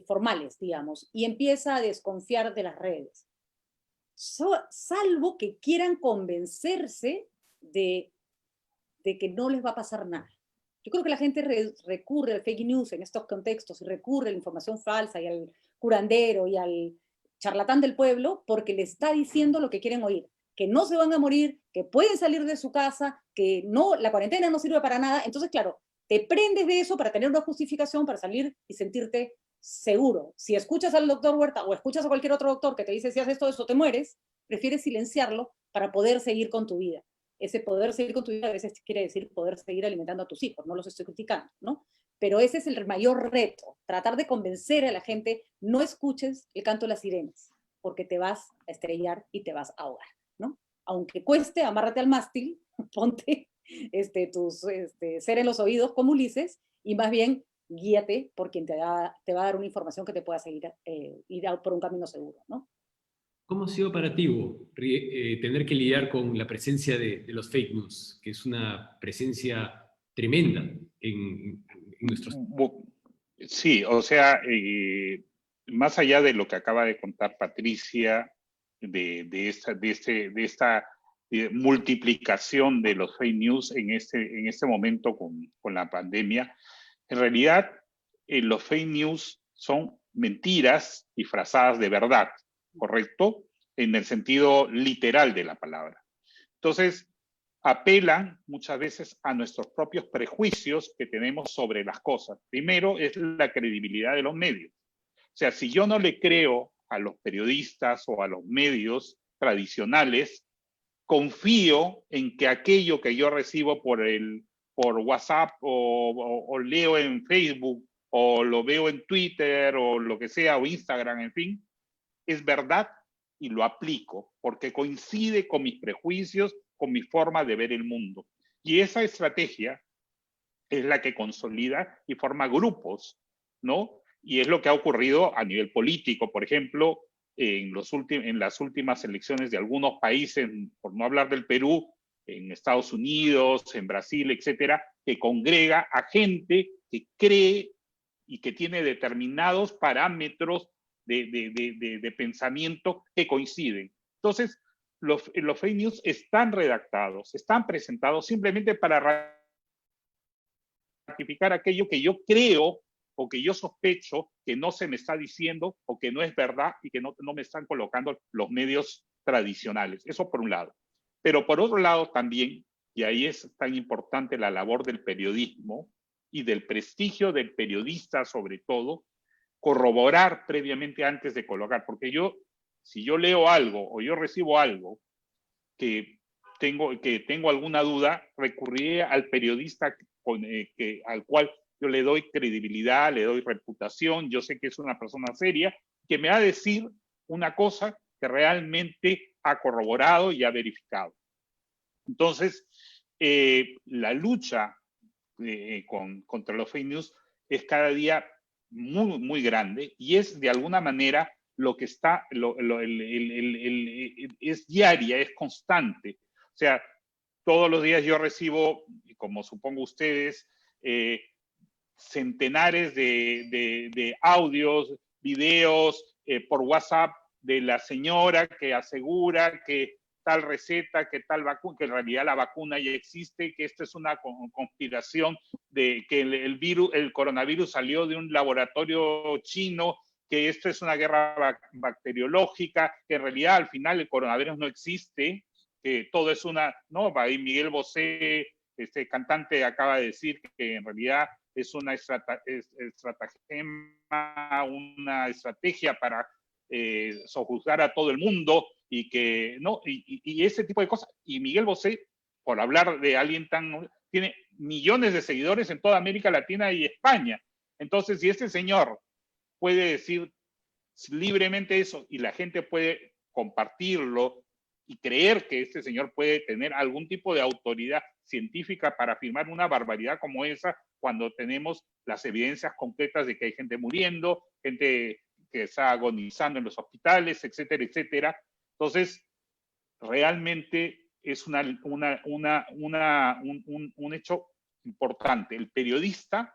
formales, digamos, y empieza a desconfiar de las redes. Salvo que quieran convencerse de que no les va a pasar nada. Yo creo que la gente recurre al fake news en estos contextos y recurre a la información falsa y al curandero y al charlatán del pueblo porque le está diciendo lo que quieren oír, que no se van a morir, que pueden salir de su casa, que no, la cuarentena no sirve para nada. Entonces, claro, te prendes de eso para tener una justificación para salir y sentirte seguro. Si escuchas al doctor Huerta o escuchas a cualquier otro doctor que te dice si haces todo eso te mueres, prefieres silenciarlo para poder seguir con tu vida. Ese poder seguir con tu vida a veces quiere decir poder seguir alimentando a tus hijos, no los estoy criticando, ¿no? Pero ese es el mayor reto, tratar de convencer a la gente, no escuches el canto de las sirenas, porque te vas a estrellar y te vas a ahogar, ¿no? Aunque cueste, amárrate al mástil, ponte tus ser en los oídos como Ulises, y más bien guíate por quien te va a dar una información que te pueda seguir, ir por un camino seguro, ¿no? ¿Cómo ha sido para ti, Hugo, tener que lidiar con la presencia de los fake news, que es una presencia tremenda en nuestros... Sí, o sea, más allá de lo que acaba de contar Patricia, de esta multiplicación de los fake news en este momento con la pandemia, en realidad los fake news son mentiras disfrazadas de verdad, ¿correcto? En el sentido literal de la palabra. Entonces, apelan muchas veces a nuestros propios prejuicios que tenemos sobre las cosas. Primero es la credibilidad de los medios. O sea, si yo no le creo a los periodistas o a los medios tradicionales, confío en que aquello que yo recibo por WhatsApp o leo en Facebook o lo veo en Twitter o lo que sea, o Instagram, en fin, es verdad y lo aplico porque coincide con mis prejuicios, con mi forma de ver el mundo. Y esa estrategia es la que consolida y forma grupos, ¿no? Y es lo que ha ocurrido a nivel político, por ejemplo, en las últimas elecciones de algunos países, por no hablar del Perú, en Estados Unidos, en Brasil, etcétera, que congrega a gente que cree y que tiene determinados parámetros de pensamiento que coinciden. Entonces, los fake news están redactados, están presentados simplemente para ratificar aquello que yo creo o que yo sospecho que no se me está diciendo o que no es verdad y que no me están colocando los medios tradicionales. Eso por un lado. Pero por otro lado también, y ahí es tan importante la labor del periodismo y del prestigio del periodista sobre todo, corroborar previamente antes de colocar, porque si yo leo algo o yo recibo algo que tengo alguna duda, recurriré al periodista al cual yo le doy credibilidad, le doy reputación, yo sé que es una persona seria, que me va a decir una cosa que realmente ha corroborado y ha verificado. Entonces, la lucha contra los fake news es cada día muy, muy grande y es de alguna manera lo que está, es diaria, es constante. O sea, todos los días yo recibo, como supongo ustedes, centenares de audios, videos por WhatsApp de la señora que asegura que tal receta, que tal vacuna, que en realidad la vacuna ya existe, que esta es una conspiración de que el coronavirus salió de un laboratorio chino, que esto es una guerra bacteriológica, que en realidad al final el coronavirus no existe, que todo es no, ahí Miguel Bosé, este cantante, acaba de decir que en realidad es una estrategia para sojuzgar a todo el mundo y que, ¿no? Y ese tipo de cosas. Y Miguel Bosé, por hablar de alguien tiene millones de seguidores en toda América Latina y España. Entonces, si este señor puede decir libremente eso y la gente puede compartirlo y creer que este señor puede tener algún tipo de autoridad científica para afirmar una barbaridad como esa, cuando tenemos las evidencias concretas de que hay gente muriendo, gente que está agonizando en los hospitales, etcétera, etcétera. Entonces, realmente es un hecho importante. El periodista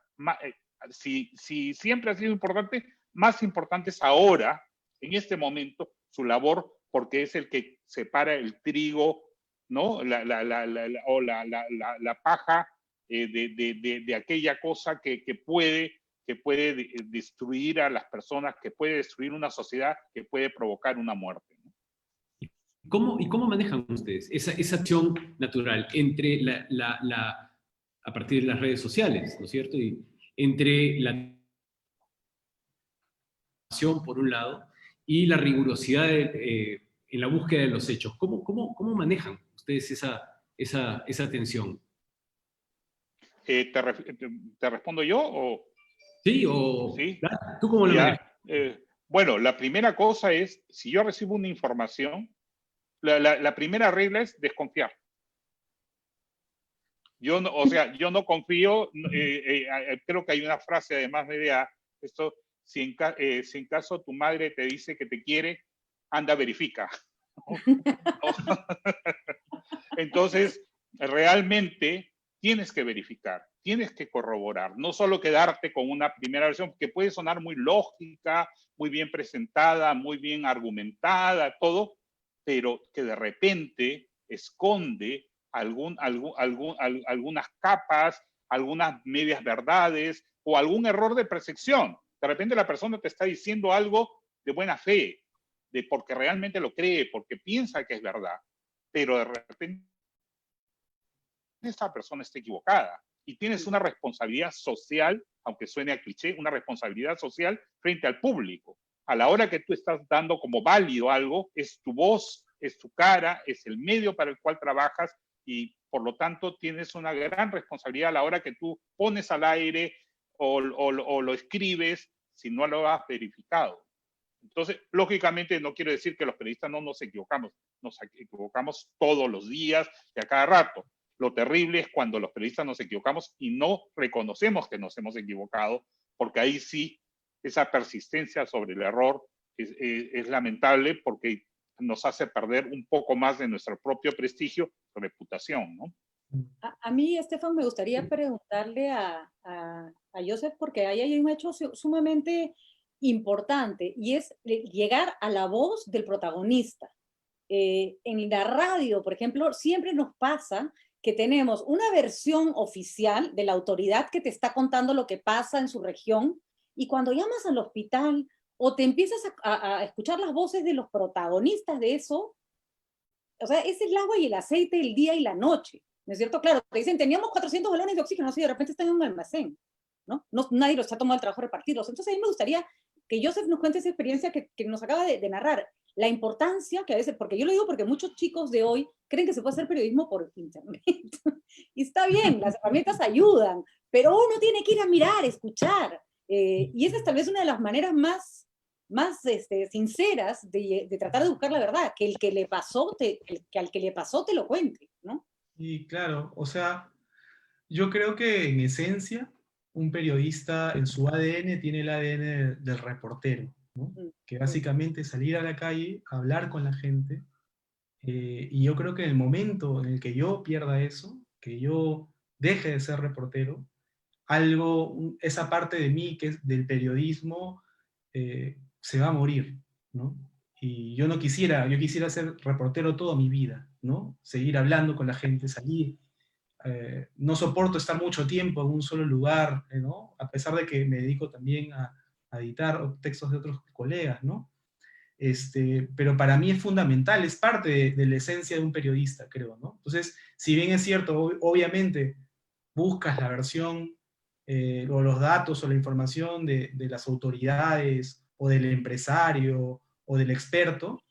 si siempre ha sido importante, más importante es ahora, en este momento, su labor, porque es el que separa el trigo, ¿no? La paja de aquella cosa que puede destruir a las personas, que puede destruir una sociedad, que puede provocar una muerte, ¿no? ¿Y cómo manejan ustedes esa acción natural entre a partir de las redes sociales, ¿no es cierto? Y entre la acción, por un lado, y la rigurosidad en la búsqueda de los hechos. ¿Cómo manejan ustedes esa tensión? ¿Te respondo yo o...? Sí, o ¿Sí? claro, ¿tú cómo lo Ya, manejas? bueno, la primera cosa es, si yo recibo una información, la primera regla es desconfiar. Yo no confío, creo que hay una frase además de esto, si en caso tu madre te dice que te quiere, anda, verifica. Entonces, realmente tienes que verificar, tienes que corroborar, no solo quedarte con una primera versión que puede sonar muy lógica, muy bien presentada, muy bien argumentada, todo, pero que de repente esconde algunas capas, algunas medias verdades o algún error de percepción. De repente la persona te está diciendo algo de buena fe, porque realmente lo cree, porque piensa que es verdad, pero de repente esta persona está equivocada y tienes una responsabilidad social, aunque suene a cliché, una responsabilidad social frente al público. A la hora que tú estás dando como válido algo, es tu voz, es tu cara, es el medio para el cual trabajas y por lo tanto tienes una gran responsabilidad a la hora que tú pones al aire o lo escribes si no lo has verificado. Entonces, lógicamente no quiero decir que los periodistas no nos equivocamos todos los días y a cada rato. Lo terrible es cuando los periodistas nos equivocamos y no reconocemos que nos hemos equivocado, porque ahí sí, esa persistencia sobre el error es lamentable porque nos hace perder un poco más de nuestro propio prestigio, reputación, ¿no? A mí, Estefan, me gustaría preguntarle a Joseph, porque ahí hay un hecho sumamente importante, y es llegar a la voz del protagonista. En la radio, por ejemplo, siempre nos pasa que tenemos una versión oficial de la autoridad que te está contando lo que pasa en su región, y cuando llamas al hospital o te empiezas a escuchar las voces de los protagonistas de eso, o sea, es el agua y el aceite, el día y la noche, ¿no es cierto? Claro, te dicen, teníamos 400 galones de oxígeno, así de repente están en un almacén, ¿no? Nadie los ha tomado el trabajo de repartirlos. Entonces, a mí me gustaría que Joseph nos cuente esa experiencia que nos acaba de narrar, la importancia que a veces, porque yo lo digo porque muchos chicos de hoy creen que se puede hacer periodismo por internet. Y está bien, las herramientas ayudan, pero uno tiene que ir a mirar, escuchar. Y esa es tal vez una de las maneras más sinceras de tratar de buscar la verdad, que el que le pasó, que al que le pasó te lo cuente, ¿no? Y claro, o sea, yo creo que en esencia, un periodista en su ADN tiene el ADN del reportero, ¿no? Que básicamente es salir a la calle, hablar con la gente, y yo creo que en el momento en el que yo pierda eso, que yo deje de ser reportero, esa parte de mí que es del periodismo, se va a morir, ¿no? Y yo quisiera ser reportero toda mi vida, ¿no? Seguir hablando con la gente, salir. No soporto estar mucho tiempo en un solo lugar, ¿no? A pesar de que me dedico también a editar textos de otros colegas, ¿no? Pero para mí es fundamental, es parte de la esencia de un periodista, creo, ¿no? Entonces, si bien es cierto, obviamente buscas la versión o los datos o la información de las autoridades o del empresario o del experto,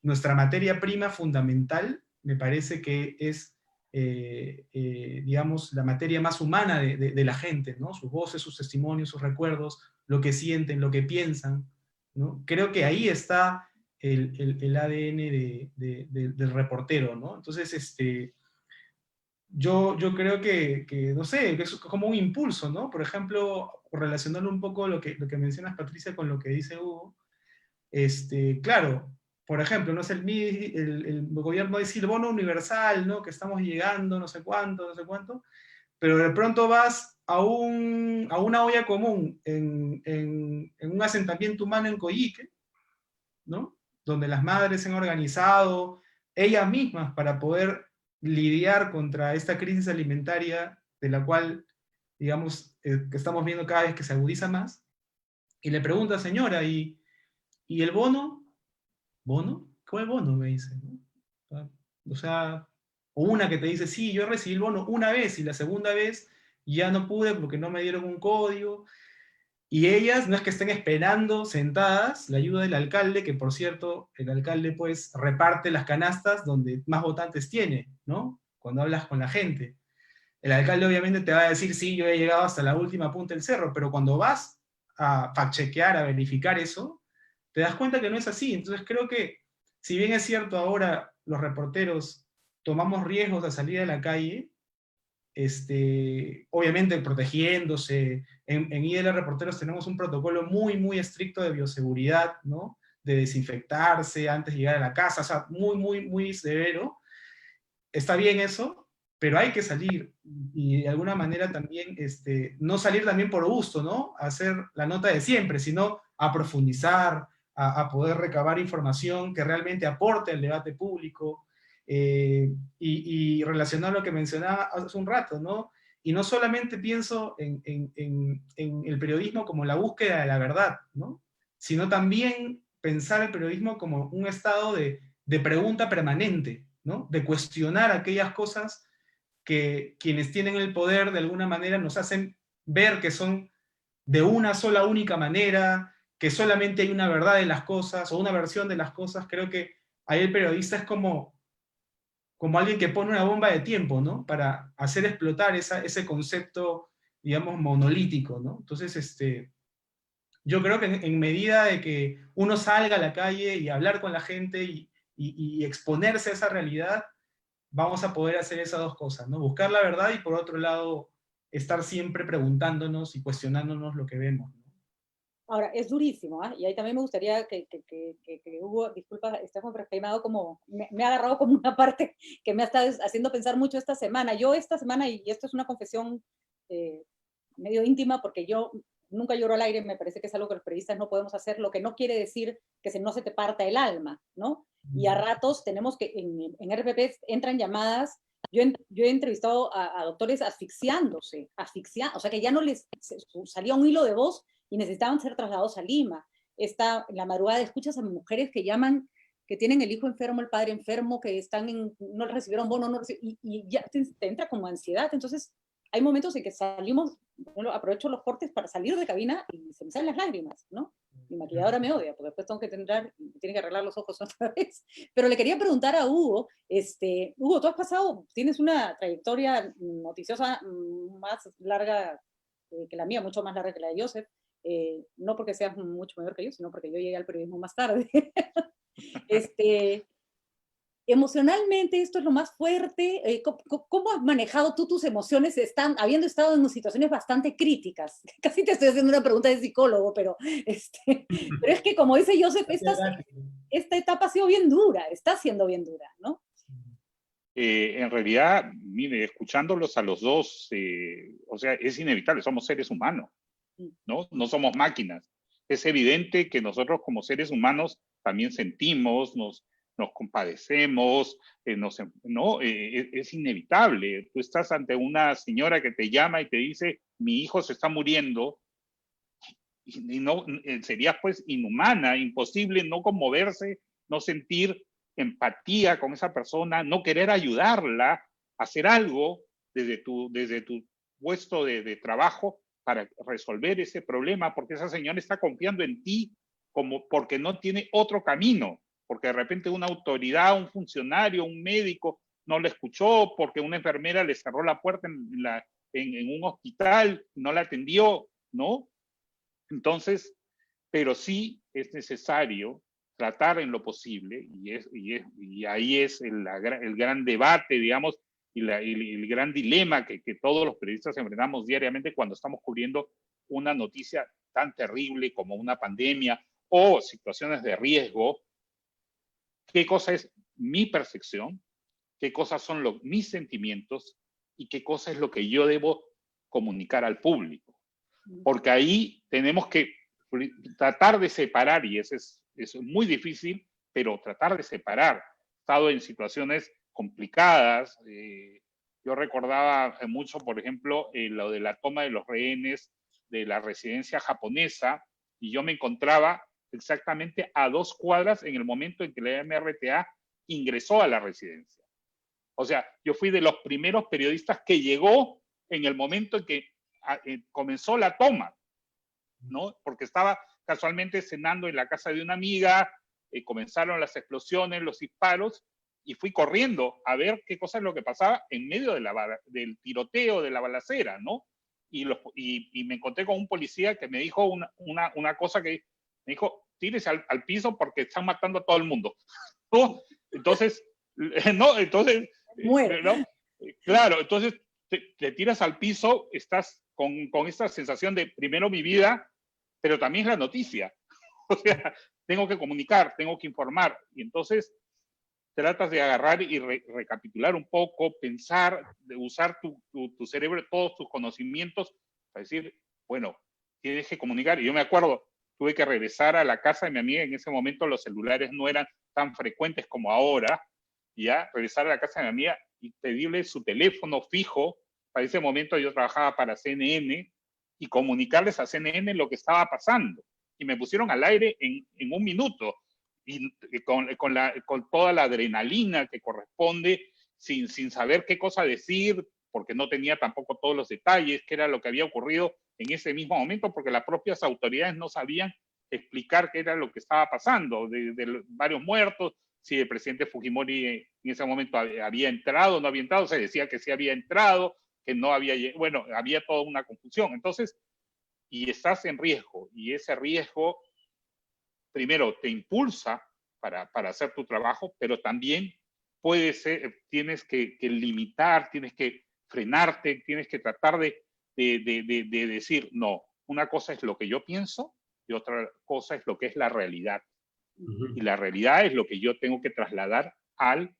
nuestra materia prima fundamental me parece que es, digamos, la materia más humana de la gente, ¿no? Sus voces, sus testimonios, sus recuerdos, lo que sienten, lo que piensan, ¿no? Creo que ahí está el ADN del reportero, ¿no? Entonces, yo creo que, no sé, que es como un impulso, ¿no? Por ejemplo, relacionando un poco lo que mencionas, Patricia, con lo que dice Hugo, claro, por ejemplo, no sé, el gobierno dice el bono universal, ¿no? Que estamos llegando, no sé cuánto, pero de pronto vas a una olla común en un asentamiento humano en Coyique, ¿no? Donde las madres se han organizado ellas mismas para poder lidiar contra esta crisis alimentaria de la cual, digamos, que estamos viendo cada vez que se agudiza más, y le pregunta, señora, ¿y el bono? ¿Bono? ¿Cuál bono? Me dice, ¿no? O sea, o una que te dice, sí, yo recibí el bono una vez y la segunda vez ya no pude porque no me dieron un código. Y ellas no es que estén esperando sentadas la ayuda del alcalde, que por cierto, el alcalde pues reparte las canastas donde más votantes tiene, ¿no? Cuando hablas con la gente. El alcalde obviamente te va a decir, sí, yo he llegado hasta la última punta del cerro, pero cuando vas a fact-chequear, a verificar eso, te das cuenta que no es así. Entonces creo que, si bien es cierto ahora los reporteros tomamos riesgos de salir a la calle, obviamente protegiéndose. En IDL Reporteros tenemos un protocolo muy, muy estricto de bioseguridad, ¿no? De desinfectarse antes de llegar a la casa, o sea, muy, muy, muy severo. Está bien eso, pero hay que salir y de alguna manera también, no salir también por gusto, ¿no? A hacer la nota de siempre, sino a profundizar, a poder recabar información que realmente aporte al debate público, y relacionar lo que mencionaba hace un rato, ¿no? Y no solamente pienso en el periodismo como la búsqueda de la verdad, ¿no? Sino también pensar el periodismo como un estado de pregunta permanente, ¿no? De cuestionar aquellas cosas que quienes tienen el poder de alguna manera nos hacen ver que son de una sola única manera, que solamente hay una verdad de las cosas o una versión de las cosas. Creo que ahí el periodista es como alguien que pone una bomba de tiempo, ¿no? Para hacer explotar ese concepto, digamos, monolítico, ¿no? Entonces, yo creo que en medida de que uno salga a la calle y hablar con la gente y exponerse a esa realidad, vamos a poder hacer esas dos cosas, ¿no? Buscar la verdad y por otro lado, estar siempre preguntándonos y cuestionándonos lo que vemos, ¿no? Ahora, es durísimo, ¿ah? Y ahí también me gustaría que Hugo, disculpa, Estefan, pero que me ha dado como, me ha agarrado como una parte que me ha estado haciendo pensar mucho esta semana. Yo esta semana, y esto es una confesión medio íntima, porque yo nunca lloro al aire, me parece que es algo que los periodistas no podemos hacer, lo que no quiere decir que no se te parta el alma, ¿no? Y a ratos tenemos que, en RPP entran llamadas, yo he entrevistado a doctores asfixiándose, o sea que ya no les salía un hilo de voz y necesitaban ser trasladados a Lima. En la madrugada escuchas a mujeres que llaman, que tienen el hijo enfermo, el padre enfermo, que no recibieron bono, y ya te entra como ansiedad. Entonces, hay momentos en que salimos, bueno, aprovecho los cortes para salir de cabina y se me salen las lágrimas, ¿no? Mi maquilladora me odia, porque después tiene que arreglar los ojos otra vez. Pero le quería preguntar a Hugo, Hugo, tú tienes una trayectoria noticiosa más larga que la mía, mucho más larga que la de Joseph, no porque seas mucho mayor que yo, sino porque yo llegué al periodismo más tarde. Emocionalmente esto es lo más fuerte. ¿Cómo has manejado tú tus emociones habiendo estado en situaciones bastante críticas? Casi te estoy haciendo una pregunta de psicólogo, pero es que como dice Joseph, esta etapa ha sido bien dura, está siendo bien dura, ¿no? En realidad, mire, escuchándolos a los dos, o sea, es inevitable, somos seres humanos, ¿no? No somos máquinas. Es evidente que nosotros como seres humanos también sentimos, nos compadecemos, ¿no? Es inevitable. Tú estás ante una señora que te llama y te dice, mi hijo se está muriendo, y no, sería pues inhumana, imposible no conmoverse, no sentir empatía con esa persona, no querer ayudarla a hacer algo desde tu puesto de trabajo para resolver ese problema, porque esa señora está confiando en ti porque no tiene otro camino, porque de repente una autoridad, un funcionario, un médico no la escuchó, porque una enfermera le cerró la puerta en un hospital, no la atendió, ¿no? Entonces, pero sí es necesario tratar en lo posible, y ahí es el gran debate, digamos, y el gran dilema que todos los periodistas enfrentamos diariamente cuando estamos cubriendo una noticia tan terrible como una pandemia o situaciones de riesgo. ¿Qué cosa es mi percepción? ¿Qué cosas son mis sentimientos? ¿Y qué cosa es lo que yo debo comunicar al público. Porque ahí tenemos que tratar de separar, y eso es muy difícil, pero tratar de separar. He estado en situaciones complicadas. Yo recordaba mucho, por ejemplo, lo de la toma de los rehenes de la residencia japonesa, y yo me encontraba exactamente a 2 cuadras en el momento en que la MRTA ingresó a la residencia. O sea, yo fui de los primeros periodistas que llegó en el momento en que comenzó la toma, ¿no? Porque estaba casualmente cenando en la casa de una amiga, comenzaron las explosiones, los disparos, y fui corriendo a ver qué cosa es lo que pasaba en medio del tiroteo, de la balacera, ¿no? Y me encontré con un policía que me dijo una cosa que me dijo: tírese al piso porque están matando a todo el mundo, ¿no? Entonces, ¿no? Entonces, Muere. ¿no? Claro, entonces te tiras al piso, estás con esta sensación de primero mi vida, pero también es la noticia. O sea, tengo que comunicar, tengo que informar, y entonces tratas de agarrar y recapitular un poco, pensar, de usar tu cerebro, todos tus conocimientos, para decir, bueno, tienes que comunicar. Y yo me acuerdo, tuve que regresar a la casa de mi amiga, en ese momento los celulares no eran tan frecuentes como ahora, ya, regresar a la casa de mi amiga y pedirle su teléfono fijo. Para ese momento yo trabajaba para CNN, y comunicarles a CNN lo que estaba pasando. Y me pusieron al aire en 1 minuto, y con toda la adrenalina que corresponde, sin saber qué cosa decir, porque no tenía tampoco todos los detalles, qué era lo que había ocurrido en ese mismo momento, porque las propias autoridades no sabían explicar qué era lo que estaba pasando, de varios muertos, si el presidente Fujimori en ese momento había entrado o no había entrado. Se decía que sí había entrado, que no había, bueno, había toda una confusión. Entonces, y estás en riesgo, y ese riesgo primero te impulsa para hacer tu trabajo, pero también puede ser, tienes que limitar, tienes que frenarte, tienes que tratar de decir, no, una cosa es lo que yo pienso y otra cosa es lo que es la realidad. Y la realidad es lo que yo tengo que trasladar al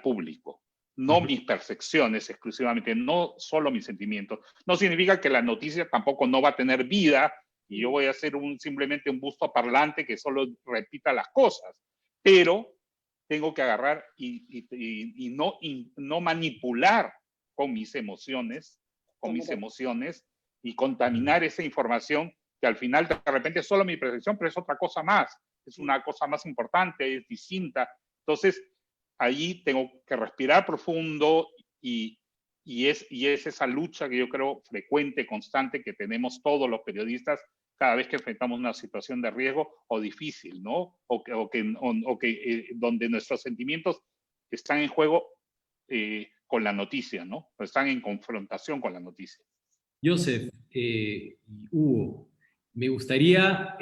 público, no mis percepciones exclusivamente, no solo mis sentimientos. No significa que la noticia tampoco no va a tener vida y yo voy a hacer simplemente un busto parlante que solo repita las cosas, pero tengo que agarrar y no manipular con mis emociones, y contaminar esa información que al final de repente es solo mi percepción, pero es otra cosa más, es una cosa más importante, es distinta. Entonces, ahí tengo que respirar profundo, y es esa lucha que yo creo frecuente, constante, que tenemos todos los periodistas cada vez que enfrentamos una situación de riesgo o difícil, ¿no? Donde nuestros sentimientos están en juego con la noticia, ¿no? O están en confrontación con la noticia. Joseph y Hugo, me gustaría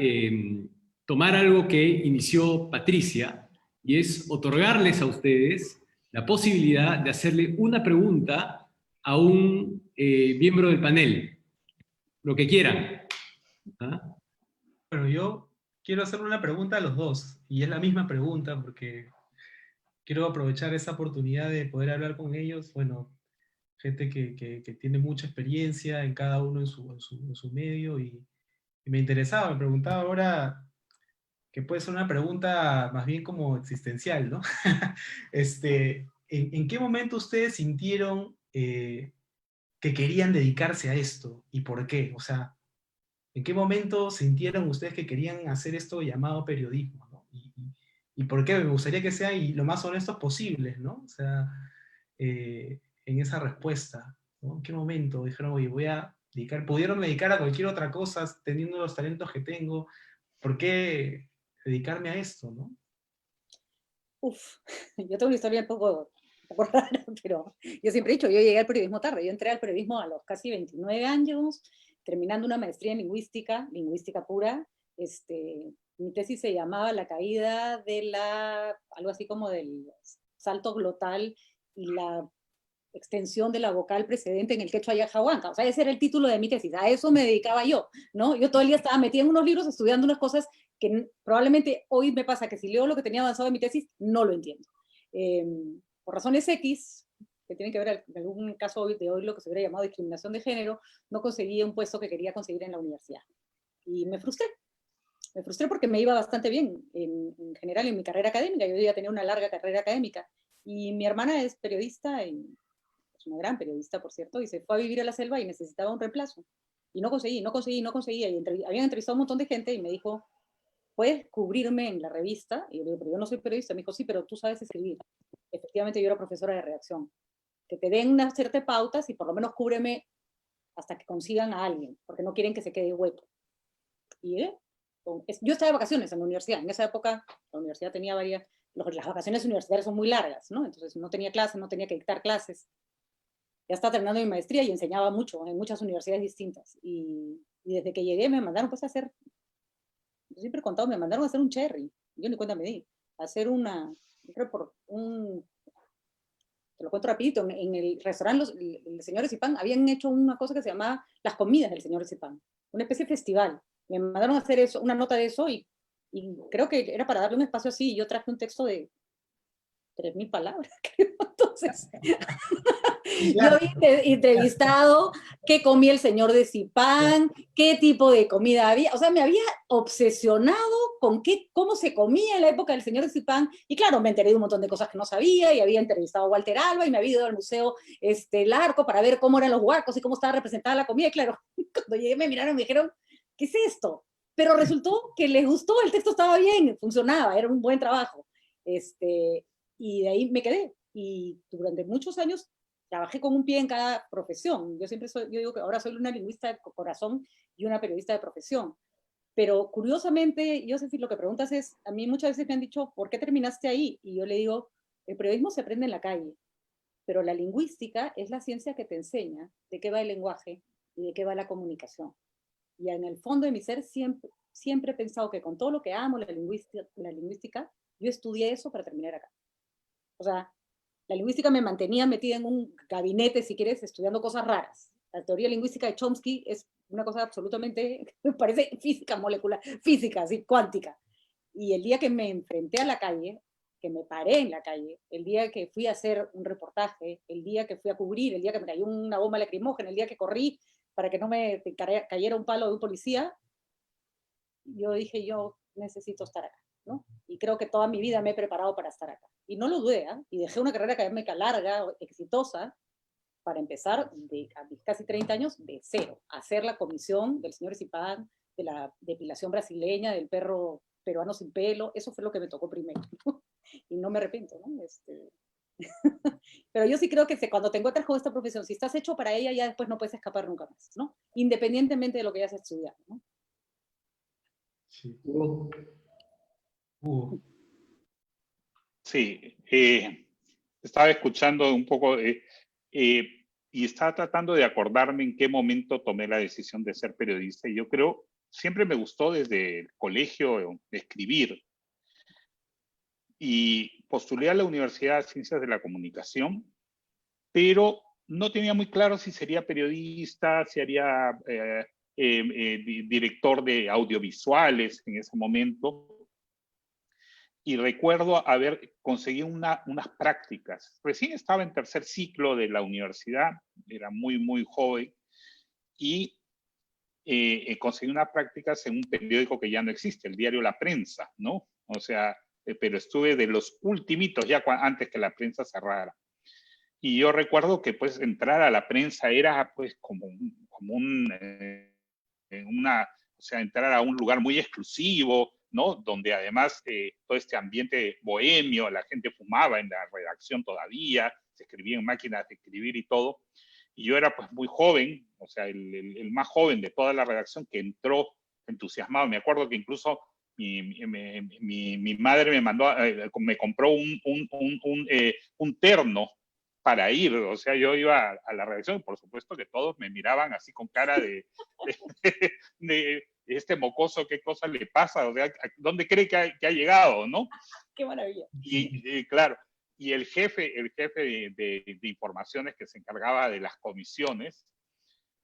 tomar algo que inició Patricia, y es otorgarles a ustedes la posibilidad de hacerle una pregunta a un miembro del panel, lo que quieran. ¿Ah? Bueno, yo quiero hacer una pregunta a los dos, y es la misma pregunta porque quiero aprovechar esa oportunidad de poder hablar con ellos. Bueno, gente que tiene mucha experiencia en cada uno en su medio, y me interesaba, me preguntaba ahora, que puede ser una pregunta más bien como existencial, ¿no? ¿En qué momento ustedes sintieron que querían dedicarse a esto y por qué? O sea, ¿en qué momento sintieron ustedes que querían hacer esto llamado periodismo, ¿no? Y por qué? Me gustaría que sean lo más honestos posibles, ¿no? O sea, en esa respuesta, ¿no? ¿En qué momento dijeron, oye, pudieron dedicar a cualquier otra cosa teniendo los talentos que tengo? ¿Por qué dedicarme a esto, no? Uf, yo tengo una historia un poco rara, pero yo siempre he dicho, yo llegué al periodismo tarde. Yo entré al periodismo a los casi 29 años, terminando una maestría en lingüística pura. Mi tesis se llamaba La caída de algo así como del salto glotal y la extensión de la vocal precedente en el quechua ayahuanca. O sea, ese era el título de mi tesis. A eso me dedicaba yo, ¿no? Yo todo el día estaba metida en unos libros estudiando unas cosas que probablemente hoy me pasa que si leo lo que tenía avanzado en mi tesis, no lo entiendo. Por razones X, que tienen que ver en algún caso de hoy lo que se hubiera llamado discriminación de género, no conseguí un puesto que quería conseguir en la universidad. Y me frustré. Me frustré porque me iba bastante bien en general en mi carrera académica. Yo ya tenía una larga carrera académica. Y mi hermana es periodista, es una gran periodista, por cierto, y se fue a vivir a la selva y necesitaba un reemplazo. Y no conseguí. Y habían entrevistado a un montón de gente y me dijo, ¿puedes cubrirme en la revista? Y yo le digo, pero yo no soy periodista. Me dijo, sí, pero tú sabes escribir. Efectivamente, yo era profesora de redacción. Que te den unas ciertas pautas y por lo menos cúbreme hasta que consigan a alguien, porque no quieren que se quede hueco. Y yo estaba de vacaciones en la universidad. En esa época, la universidad tenía las vacaciones universitarias son muy largas, ¿no? Entonces no tenía clases, no tenía que dictar clases. Ya estaba terminando mi maestría y enseñaba mucho en muchas universidades distintas. Y desde que llegué me mandaron pues a hacer, yo siempre he contado, me mandaron a hacer un cherry. Yo ni cuenta me di. A hacer te lo cuento rapidito, en el restaurante el Señores y Pan habían hecho una cosa que se llamaba las comidas del Señores y Pan, una especie de festival. Me mandaron a hacer eso, una nota de eso y creo que era para darle un espacio así y yo traje un texto de 3.000 palabras, creo. Entonces, yo había entrevistado qué comía el señor de Zipán, qué tipo de comida había, o sea, me había obsesionado con cómo se comía en la época del señor de Zipán, y claro, me enteré de un montón de cosas que no sabía, y había entrevistado a Walter Alba, y me había ido al museo Larco para ver cómo eran los huarcos y cómo estaba representada la comida, y claro, cuando llegué me miraron y me dijeron, ¿qué es esto? Pero resultó que les gustó, el texto estaba bien, funcionaba, era un buen trabajo. Y de ahí me quedé. Y durante muchos años trabajé con un pie en cada profesión. Yo digo que ahora soy una lingüista de corazón y una periodista de profesión. Pero curiosamente, Joseph, lo que preguntas es, a mí muchas veces me han dicho, ¿por qué terminaste ahí? Y yo le digo, el periodismo se aprende en la calle, pero la lingüística es la ciencia que te enseña de qué va el lenguaje y de qué va la comunicación. Y en el fondo de mi ser siempre he pensado que con todo lo que amo la lingüística, yo estudié eso para terminar acá. O sea, la lingüística me mantenía metida en un gabinete, si quieres, estudiando cosas raras. La teoría lingüística de Chomsky es una cosa absolutamente, me parece física molecular, física, así, cuántica. Y el día que me enfrenté a la calle, que me paré en la calle, el día que fui a hacer un reportaje, el día que fui a cubrir, el día que me cayó una bomba lacrimógena, el día que corrí para que no me cayera un palo de un policía, yo dije, yo necesito estar acá, ¿no? Y creo que toda mi vida me he preparado para estar acá. Y no lo dudé, ¿eh? Y dejé una carrera académica larga, exitosa, para empezar a mis casi 30 años de cero, hacer la comisión del señor Zipán, de la depilación brasileña, del perro peruano sin pelo, eso fue lo que me tocó primero, ¿no? Y no me arrepiento, ¿no? Pero yo sí creo que cuando te encuentras con esta profesión, si estás hecho para ella, ya después no puedes escapar nunca más, ¿no? Independientemente de lo que hayas estudiado, ¿no? Sí. Sí, estaba escuchando un poco y estaba tratando de acordarme en qué momento tomé la decisión de ser periodista. Y yo creo, siempre me gustó desde el colegio escribir. Y postulé a la Universidad de Ciencias de la Comunicación, pero no tenía muy claro si sería periodista, si haría director de audiovisuales en ese momento. Y recuerdo haber conseguido unas prácticas. Recién estaba en tercer ciclo de la universidad, era muy joven, y conseguí unas prácticas en un periódico que ya no existe, el diario La Prensa, ¿no? O sea, pero estuve de los ultimitos, ya antes que la prensa cerrara. Y yo recuerdo que pues entrar a la prensa era pues como o sea, entrar a un lugar muy exclusivo, ¿no? Donde además todo este ambiente bohemio, la gente fumaba en la redacción todavía, se escribía en máquinas de escribir y todo. Y yo era pues muy joven, o sea, el más joven de toda la redacción que entró entusiasmado. Me acuerdo que incluso mi madre me mandó, me compró un terno para ir, o sea, yo iba a la redacción y por supuesto que todos me miraban así con cara de este mocoso, ¿qué cosa le pasa? O sea, ¿dónde cree que ha llegado, no? qué maravilla. Y claro, y el jefe de informaciones que se encargaba de las comisiones,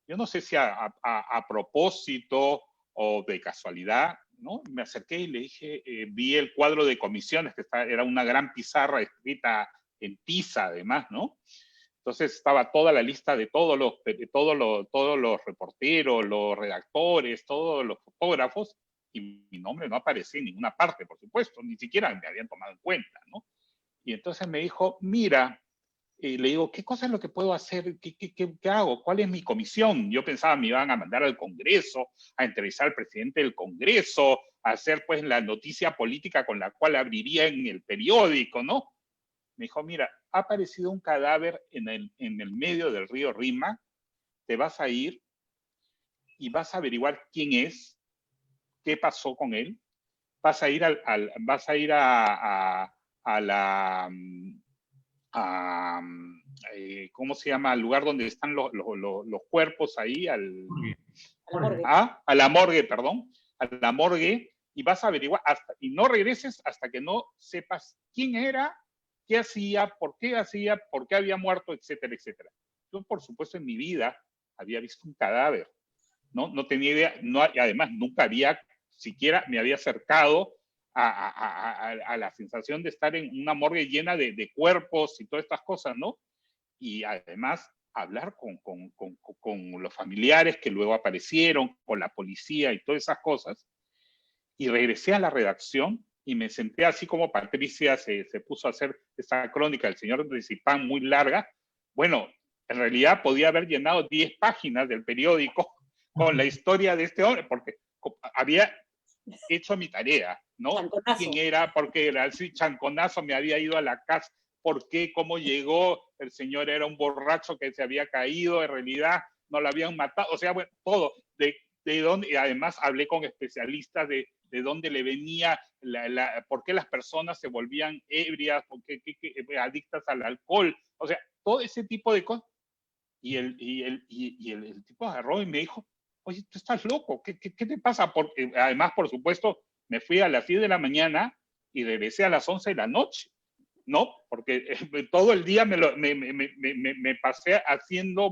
yo no sé si a propósito o de casualidad, ¿no? Me acerqué y le dije, vi el cuadro de comisiones, que era una gran pizarra escrita en tiza además, ¿no? Entonces estaba toda la lista de todos los reporteros, los redactores, todos los fotógrafos, y mi nombre no aparecía en ninguna parte, por supuesto, ni siquiera me habían tomado en cuenta, ¿no? Y entonces me dijo, mira, le digo, ¿qué cosa es lo que puedo hacer? ¿Qué hago? ¿Cuál es mi comisión? Yo pensaba me iban a mandar al Congreso, a entrevistar al presidente del Congreso, a hacer pues la noticia política con la cual abriría en el periódico, ¿no? Me dijo, mira, ha aparecido un cadáver en el medio del río Rima, te vas a ir y vas a averiguar quién es, qué pasó con él, vas a ir a la, ¿cómo se llama? Al lugar donde están los cuerpos ahí, A la morgue. a la morgue, perdón, a la morgue, y vas a averiguar, y no regreses hasta que no sepas quién era, qué hacía, por qué había muerto, etcétera, etcétera. Yo, por supuesto, en mi vida había visto un cadáver, ¿no? No tenía idea, además nunca había, siquiera me había acercado a la sensación de estar en una morgue llena de cuerpos y todas estas cosas, ¿no? Y además hablar con los familiares que luego aparecieron, con la policía y todas esas cosas. Y regresé a la redacción y me senté así como Patricia se puso a hacer esta crónica del señor Ricipán muy larga. Bueno, en realidad podía haber llenado 10 páginas del periódico con la historia de este hombre, porque había hecho mi tarea, ¿no? Chanconazo. ¿Quién era? Porque era así, chanconazo, me había ido a la casa. ¿Por qué? ¿Cómo llegó? El señor era un borracho que se había caído, en realidad no lo habían matado. O sea, bueno, todo. De dónde, y además hablé con especialistas de dónde le venía, por qué las personas se volvían ebrias, por qué adictas al alcohol. O sea, todo ese tipo de cosas. Y el tipo agarró y me dijo, oye, tú estás loco, ¿qué te pasa? Porque además, por supuesto, me fui a las 10 de la mañana y regresé a las 11 de la noche, ¿no? Porque todo el día me pasé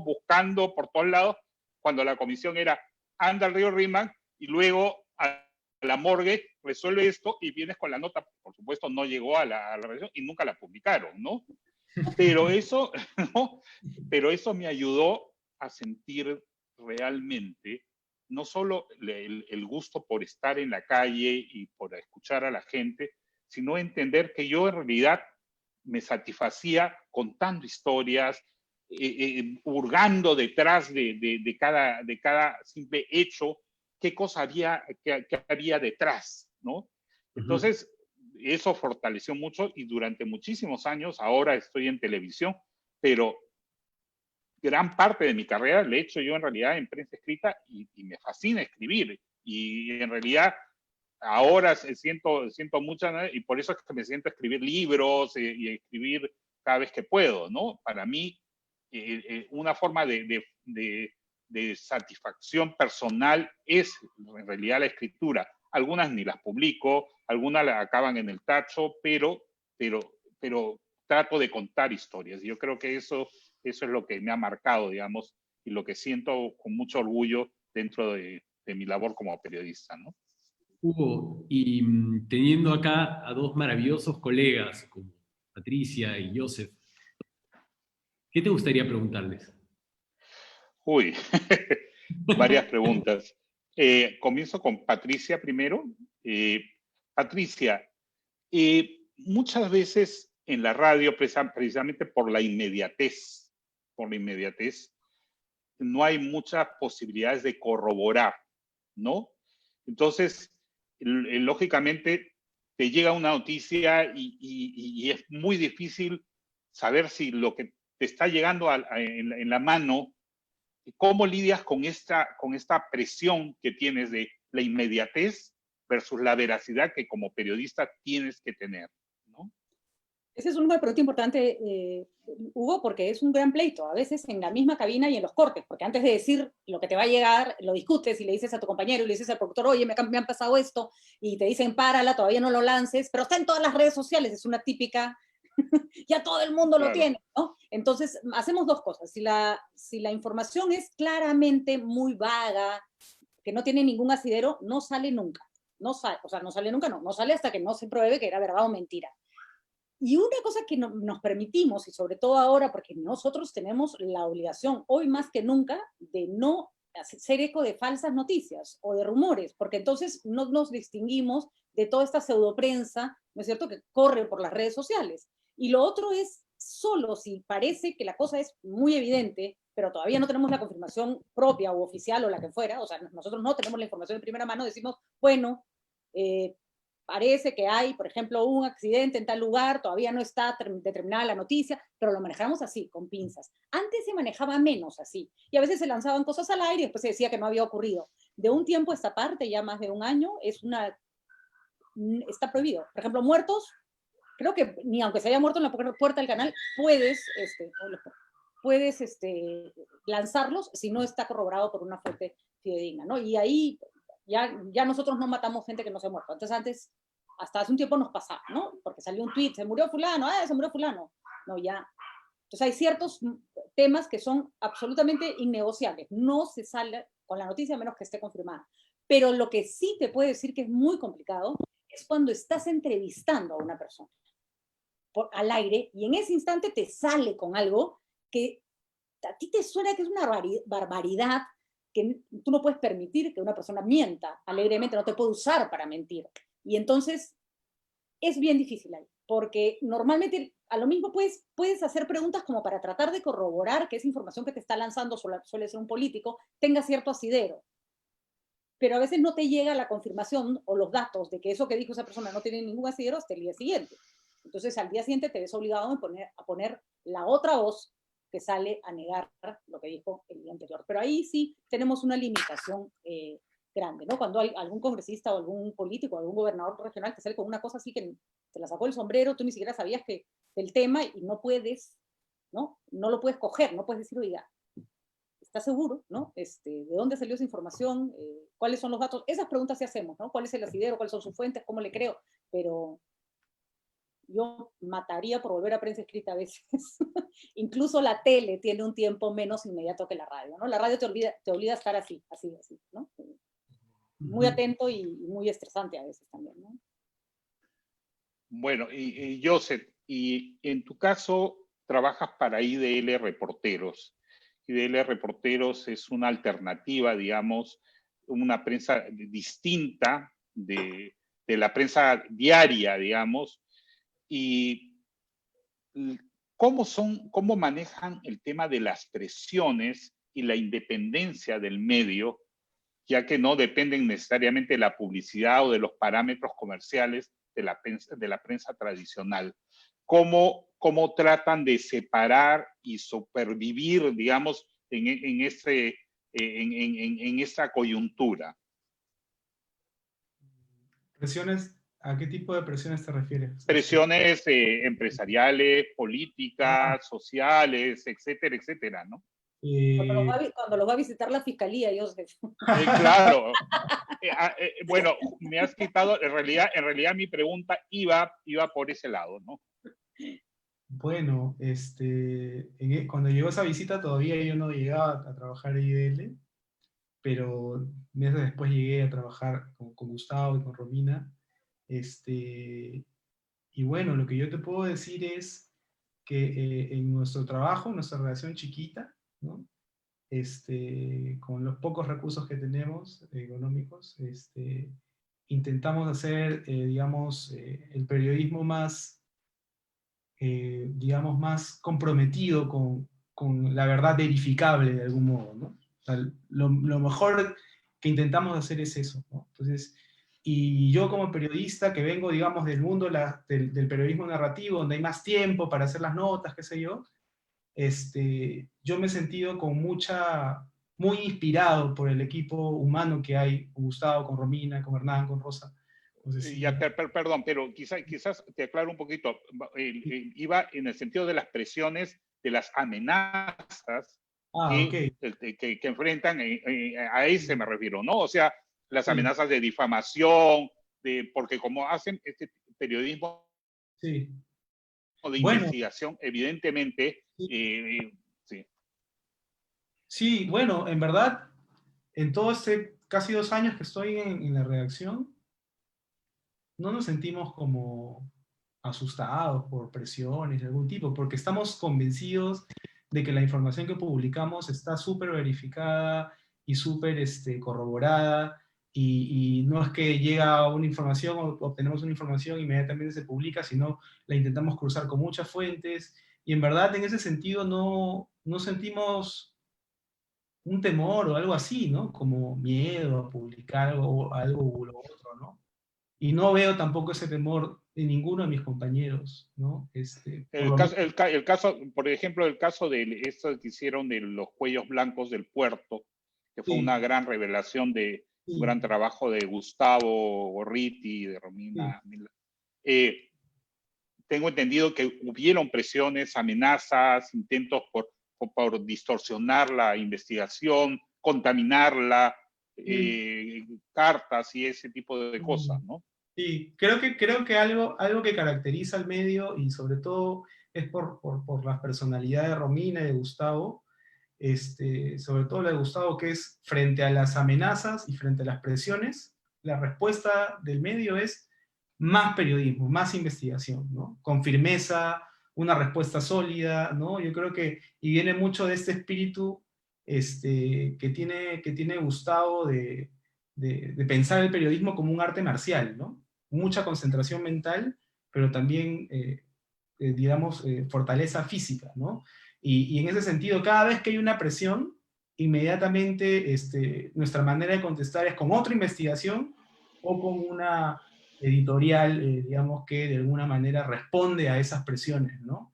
buscando por todos lados, cuando la comisión era, anda al río Rímac y luego a la morgue, resuelve esto y vienes con la nota. Por supuesto, no llegó a la redacción y nunca la publicaron, ¿no? Pero eso, ¿no? Pero eso me ayudó a sentir realmente no solo el gusto por estar en la calle y por escuchar a la gente, sino entender que yo en realidad me satisfacía contando historias, hurgando detrás de cada simple hecho, qué cosa había detrás, ¿no? Entonces, eso fortaleció mucho y durante muchísimos años, ahora estoy en televisión, pero gran parte de mi carrera la he hecho yo en realidad en prensa escrita y me fascina escribir. Y en realidad ahora siento mucha, y por eso es que me siento a escribir libros y escribir cada vez que puedo, ¿no? Para mí, una forma de satisfacción personal es en realidad la escritura. Algunas ni las publico, algunas las acaban en el tacho, pero trato de contar historias. Yo creo que eso es lo que me ha marcado, digamos, y lo que siento con mucho orgullo dentro de mi labor como periodista, ¿no? Hugo, y teniendo acá a dos maravillosos colegas como Patricia y Joseph, ¿qué te gustaría preguntarles? Uy, varias preguntas. Comienzo con Patricia primero. Patricia, muchas veces en la radio, precisamente por la inmediatez, no hay muchas posibilidades de corroborar, ¿no? Entonces, lógicamente, te llega una noticia y es muy difícil saber si lo que te está llegando en la mano, ¿cómo lidias con esta presión que tienes de la inmediatez versus la veracidad que como periodista tienes que tener, ¿no? Ese es una pregunta importante, Hugo, porque es un gran pleito, a veces en la misma cabina y en los cortes, porque antes de decir lo que te va a llegar, lo discutes y le dices a tu compañero y le dices al productor, oye, me han pasado esto, y te dicen, párala, todavía no lo lances, pero está en todas las redes sociales, es una típica, ya todo el mundo lo tiene, ¿no? Entonces, hacemos dos cosas. Si la información es claramente muy vaga, que no tiene ningún asidero, no sale nunca. No sale, o sea, no sale nunca, no sale hasta que no se pruebe que era verdad o mentira. Y una cosa que nos permitimos, y sobre todo ahora, porque nosotros tenemos la obligación, hoy más que nunca, de no hacer eco de falsas noticias o de rumores, porque entonces no nos distinguimos de toda esta pseudoprensa, ¿no es cierto?, que corre por las redes sociales. Y lo otro es, solo si parece que la cosa es muy evidente, pero todavía no tenemos la confirmación propia o oficial o la que fuera, o sea, nosotros no tenemos la información de primera mano, decimos, bueno, parece que hay, por ejemplo, un accidente en tal lugar, todavía no está determinada la noticia, pero lo manejamos así, con pinzas. Antes se manejaba menos así, y a veces se lanzaban cosas al aire y después se decía que no había ocurrido. De un tiempo a esta parte, ya más de un año, está prohibido. Por ejemplo, muertos, creo que ni aunque se haya muerto en la puerta del canal, puedes lanzarlos si no está corroborado por una fuente fidedigna, ¿no? Y ahí ya nosotros no matamos gente que no se ha muerto. Entonces antes, hasta hace un tiempo nos pasaba, ¿no? Porque salió un tweet, se murió fulano, se murió fulano. No, ya. Entonces hay ciertos temas que son absolutamente innegociables. No se sale con la noticia a menos que esté confirmada. Pero lo que sí te puedo decir que es muy complicado es cuando estás entrevistando a una persona al aire y en ese instante te sale con algo que a ti te suena que es una barbaridad, que tú no puedes permitir que una persona mienta alegremente, no te puede usar para mentir. Y entonces es bien difícil ahí, porque normalmente a lo mismo puedes hacer preguntas como para tratar de corroborar que esa información que te está lanzando, suele ser un político, tenga cierto asidero. Pero a veces no te llega la confirmación o los datos de que eso que dijo esa persona no tiene ningún asidero hasta el día siguiente. Entonces al día siguiente te ves obligado a poner la otra voz que sale a negar lo que dijo el día anterior. Pero ahí sí tenemos una limitación grande, ¿no? Cuando hay algún congresista o algún político o algún gobernador regional que sale con una cosa así que te la sacó el sombrero, tú ni siquiera sabías del tema y no puedes, ¿no? No lo puedes coger, no puedes decir, oiga, ¿estás seguro, no? ¿De dónde salió esa información? ¿Cuáles son los datos? Esas preguntas sí hacemos, ¿no? ¿Cuál es el asidero? ¿Cuáles son sus fuentes? ¿Cómo le creo? Pero yo mataría por volver a prensa escrita a veces. Incluso la tele tiene un tiempo menos inmediato que la radio, ¿no? La radio te obliga a estar así, ¿no? Muy atento y muy estresante a veces también, ¿no? Bueno, y Joseph, y en tu caso trabajas para IDL Reporteros. IDL Reporteros es una alternativa, digamos, una prensa distinta de la prensa diaria, digamos, y cómo manejan el tema de las presiones y la independencia del medio, ya que no dependen necesariamente de la publicidad o de los parámetros comerciales de la prensa tradicional. ¿Cómo tratan de separar y supervivir, digamos, en esta coyuntura? ¿Presiones? ¿A qué tipo de presiones te refieres? Presiones empresariales, políticas, sociales, etcétera, etcétera, ¿no? Cuando los va a visitar la fiscalía, Joseph. Claro. Bueno, me has quitado, en realidad mi pregunta iba por ese lado, ¿no? Bueno, cuando llegó esa visita todavía yo no llegaba a trabajar en IDL, pero meses después llegué a trabajar con Gustavo y con Romina. Y bueno, lo que yo te puedo decir es que en nuestro trabajo, en nuestra relación chiquita, ¿no? Con los pocos recursos que tenemos económicos, intentamos hacer, digamos, el periodismo más, digamos, más comprometido con la verdad verificable de algún modo, ¿no? O sea, lo mejor que intentamos hacer es eso, ¿no? Entonces, y yo como periodista que vengo, digamos, del mundo del periodismo narrativo, donde hay más tiempo para hacer las notas, qué sé yo, yo me he sentido muy inspirado por el equipo humano que hay, con Gustavo, con Romina, con Hernán, con Rosa. Ya, perdón, pero quizás te aclaro un poquito. Iba en el sentido de las presiones, de las amenazas que enfrentan, a ese me refiero, ¿no? O sea, las amenazas de difamación, porque como hacen este periodismo de investigación, evidentemente, sí. Sí, bueno, en verdad, en todo casi 2 años que estoy en la redacción, no nos sentimos como asustados por presiones de algún tipo, porque estamos convencidos de que la información que publicamos está súper verificada y súper corroborada, y no es que llega una información o obtenemos una información inmediatamente se publica, sino la intentamos cruzar con muchas fuentes, y en verdad en ese sentido no sentimos un temor o algo así, ¿no? Como miedo a publicar algo u lo otro, ¿no? Y no veo tampoco ese temor de ninguno de mis compañeros, ¿no? Por lo menos, El caso, por ejemplo, el caso de esto que hicieron de los cuellos blancos del puerto, que fue sí, una gran revelación de un sí, gran trabajo de Gustavo Gorriti, de sí, Romina. Eh, Tengo entendido que hubieron presiones, amenazas, intentos por distorsionar la investigación, contaminarla, sí. cartas y ese tipo de Mm. cosas, ¿no? Sí, creo que algo que caracteriza al medio, y sobre todo es por la personalidad de Romina y de Gustavo, sobre todo la de Gustavo, que es frente a las amenazas y frente a las presiones, la respuesta del medio es más periodismo, más investigación, ¿no? Con firmeza, una respuesta sólida, ¿no? Yo creo que, y viene mucho de este espíritu que tiene Gustavo de pensar el periodismo como un arte marcial, ¿no? Mucha concentración mental, pero también, digamos, fortaleza física, ¿no? Y en ese sentido, cada vez que hay una presión, inmediatamente nuestra manera de contestar es con otra investigación o con una editorial, digamos, que de alguna manera responde a esas presiones, ¿no?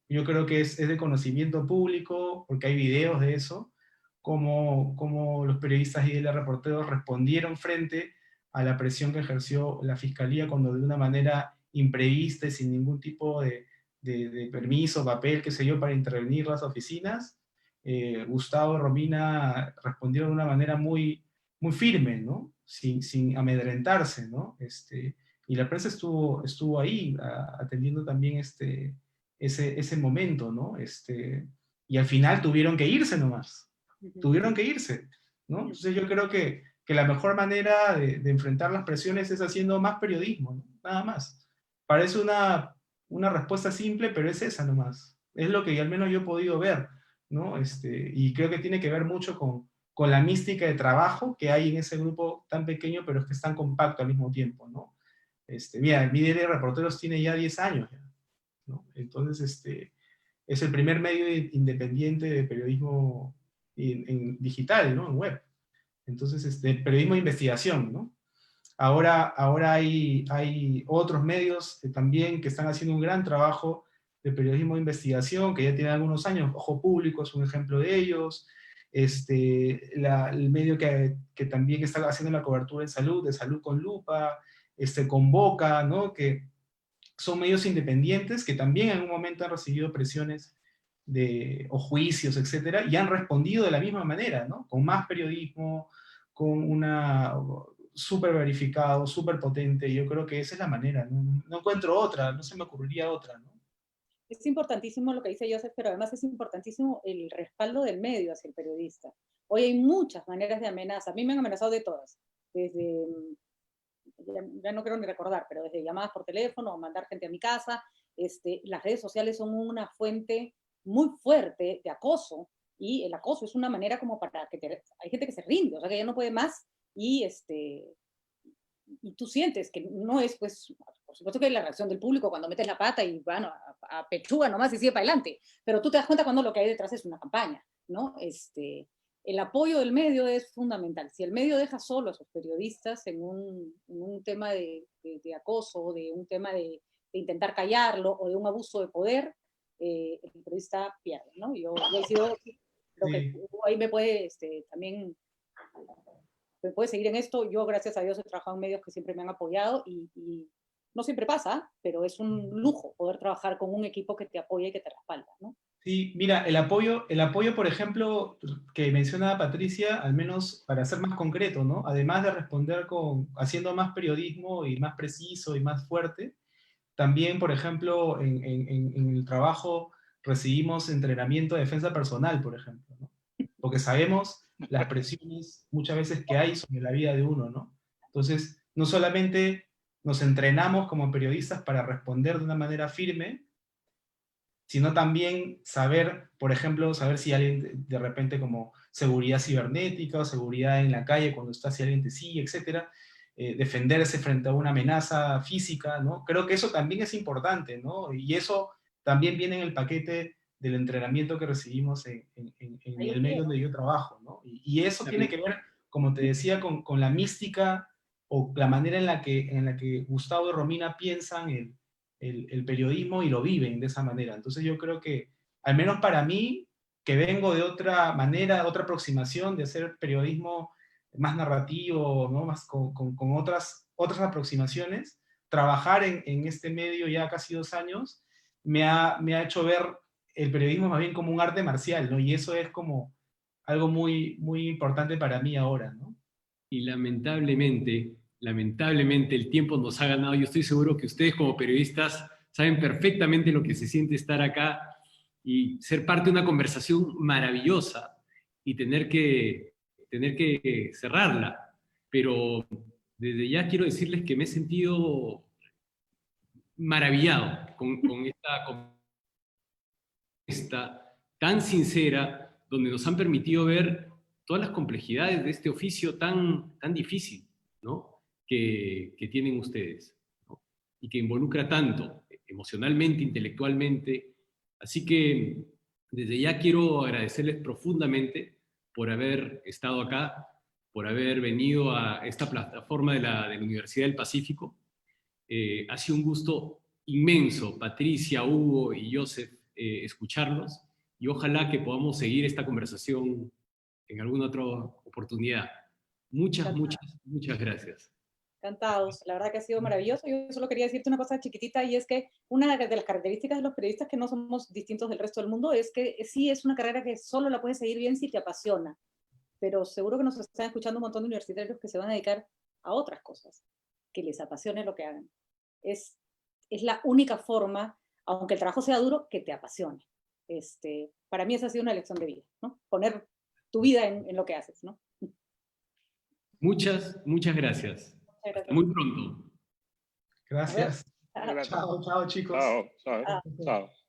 Yo creo que es de conocimiento público, porque hay videos de eso, cómo los periodistas y los reporteros respondieron frente a la presión que ejerció la fiscalía cuando de una manera imprevista y sin ningún tipo de permiso, papel, qué sé yo, para intervenir las oficinas, Gustavo y Romina respondieron de una manera muy firme, ¿no? Sin amedrentarse, ¿no? Y la prensa estuvo ahí atendiendo también ese momento, ¿no? Y al final tuvieron que irse nomás, tuvieron que irse, ¿no? Entonces yo creo que la mejor manera de enfrentar las presiones es haciendo más periodismo, ¿no? Nada más. Parece una respuesta simple, pero es esa nomás. Es lo que al menos yo he podido ver, ¿no? Y creo que tiene que ver mucho con la mística de trabajo que hay en ese grupo tan pequeño, pero es que es tan compacto al mismo tiempo, ¿no? Mira, mi diario de reporteros tiene ya 10 años, ¿no? Entonces, es el primer medio independiente de periodismo en digital, ¿no? En web. Entonces, periodismo de investigación, ¿no? Ahora hay otros medios también que están haciendo un gran trabajo de periodismo de investigación, que ya tienen algunos años. Ojo Público es un ejemplo de ellos. El medio que también está haciendo la cobertura de Salud con Lupa, Convoca, ¿no? Que son medios independientes que también en un momento han recibido presiones o juicios, etcétera, y han respondido de la misma manera, ¿no? Con más periodismo, con una súper verificado, súper potente. Yo creo que esa es la manera, no encuentro otra, no se me ocurriría otra, ¿no? Es importantísimo lo que dice Joseph, pero además es importantísimo el respaldo del medio hacia el periodista. Hoy hay muchas maneras de amenaza. A mí me han amenazado de todas. Desde, ya no quiero ni recordar, pero desde llamadas por teléfono o mandar gente a mi casa. Las redes sociales son una fuente muy fuerte de acoso, y el acoso es una manera como para que hay gente que se rinde, o sea, que ya no puede más, y y tú sientes que no es, pues, por supuesto que es la reacción del público cuando metes la pata y, bueno, a pechuga nomás y sigue para adelante, pero tú te das cuenta cuando lo que hay detrás es una campaña, ¿no? El apoyo del medio es fundamental. Si el medio deja solo a sus periodistas en un tema de acoso, de un tema de intentar callarlo o de un abuso de poder, el periodista pierde, ¿no? Yo he sido, lo que Sí. ahí me puede también me puede seguir en esto. Yo, gracias a Dios, he trabajado en medios que siempre me han apoyado, y no siempre pasa, pero es un lujo poder trabajar con un equipo que te apoya y que te respalda, ¿no? Sí, mira, el apoyo, por ejemplo, que mencionaba Patricia, al menos para ser más concreto, ¿no? Además de responder haciendo más periodismo y más preciso y más fuerte, también, por ejemplo, en el trabajo recibimos entrenamiento de defensa personal, por ejemplo, ¿no? Porque sabemos las presiones muchas veces que hay sobre la vida de uno, ¿no? Entonces, no solamente nos entrenamos como periodistas para responder de una manera firme, sino también saber, por ejemplo, saber si alguien de repente como seguridad cibernética o seguridad en la calle cuando está, si alguien te sigue, etcétera, defenderse frente a una amenaza física, ¿no? Creo que eso también es importante, ¿no? Y eso también viene en el paquete del entrenamiento que recibimos en el medio donde yo trabajo, ¿no? Y eso tiene que ver, como te decía, con la mística o la manera en la que Gustavo y Romina piensan el periodismo y lo viven de esa manera. Entonces yo creo que, al menos para mí, que vengo de otra manera, otra aproximación de hacer periodismo más narrativo, ¿no? Más con otras aproximaciones, trabajar en este medio ya casi 2 años me ha hecho ver el periodismo más bien como un arte marcial, ¿no? Y eso es como algo muy, muy importante para mí ahora, ¿no? Y lamentablemente el tiempo nos ha ganado. Yo estoy seguro que ustedes como periodistas saben perfectamente lo que se siente estar acá y ser parte de una conversación maravillosa y tener que cerrarla. Pero desde ya quiero decirles que me he sentido maravillado con esta tan sincera, donde nos han permitido ver todas las complejidades de este oficio tan difícil, ¿no? que tienen ustedes, ¿no? Y que involucra tanto, emocionalmente, intelectualmente. Así que desde ya quiero agradecerles profundamente por haber estado acá, por haber venido a esta plataforma de la Universidad del Pacífico. Ha sido un gusto inmenso, Patricia, Hugo y Joseph, escucharlos, y ojalá que podamos seguir esta conversación en alguna otra oportunidad. Muchas gracias. Encantados, la verdad que ha sido maravilloso. Yo solo quería decirte una cosa chiquitita, y es que una de las características de los periodistas que no somos distintos del resto del mundo es que sí es una carrera que solo la puedes seguir bien si te apasiona, pero seguro que nos están escuchando un montón de universitarios que se van a dedicar a otras cosas, que les apasione lo que hagan. Es la única forma, aunque el trabajo sea duro, que te apasione. Para mí esa ha sido una lección de vida, ¿no? Poner tu vida en lo que haces, ¿no? Muchas gracias. Hasta muy pronto. Gracias. Gracias. Chao, chao, chicos. Chao.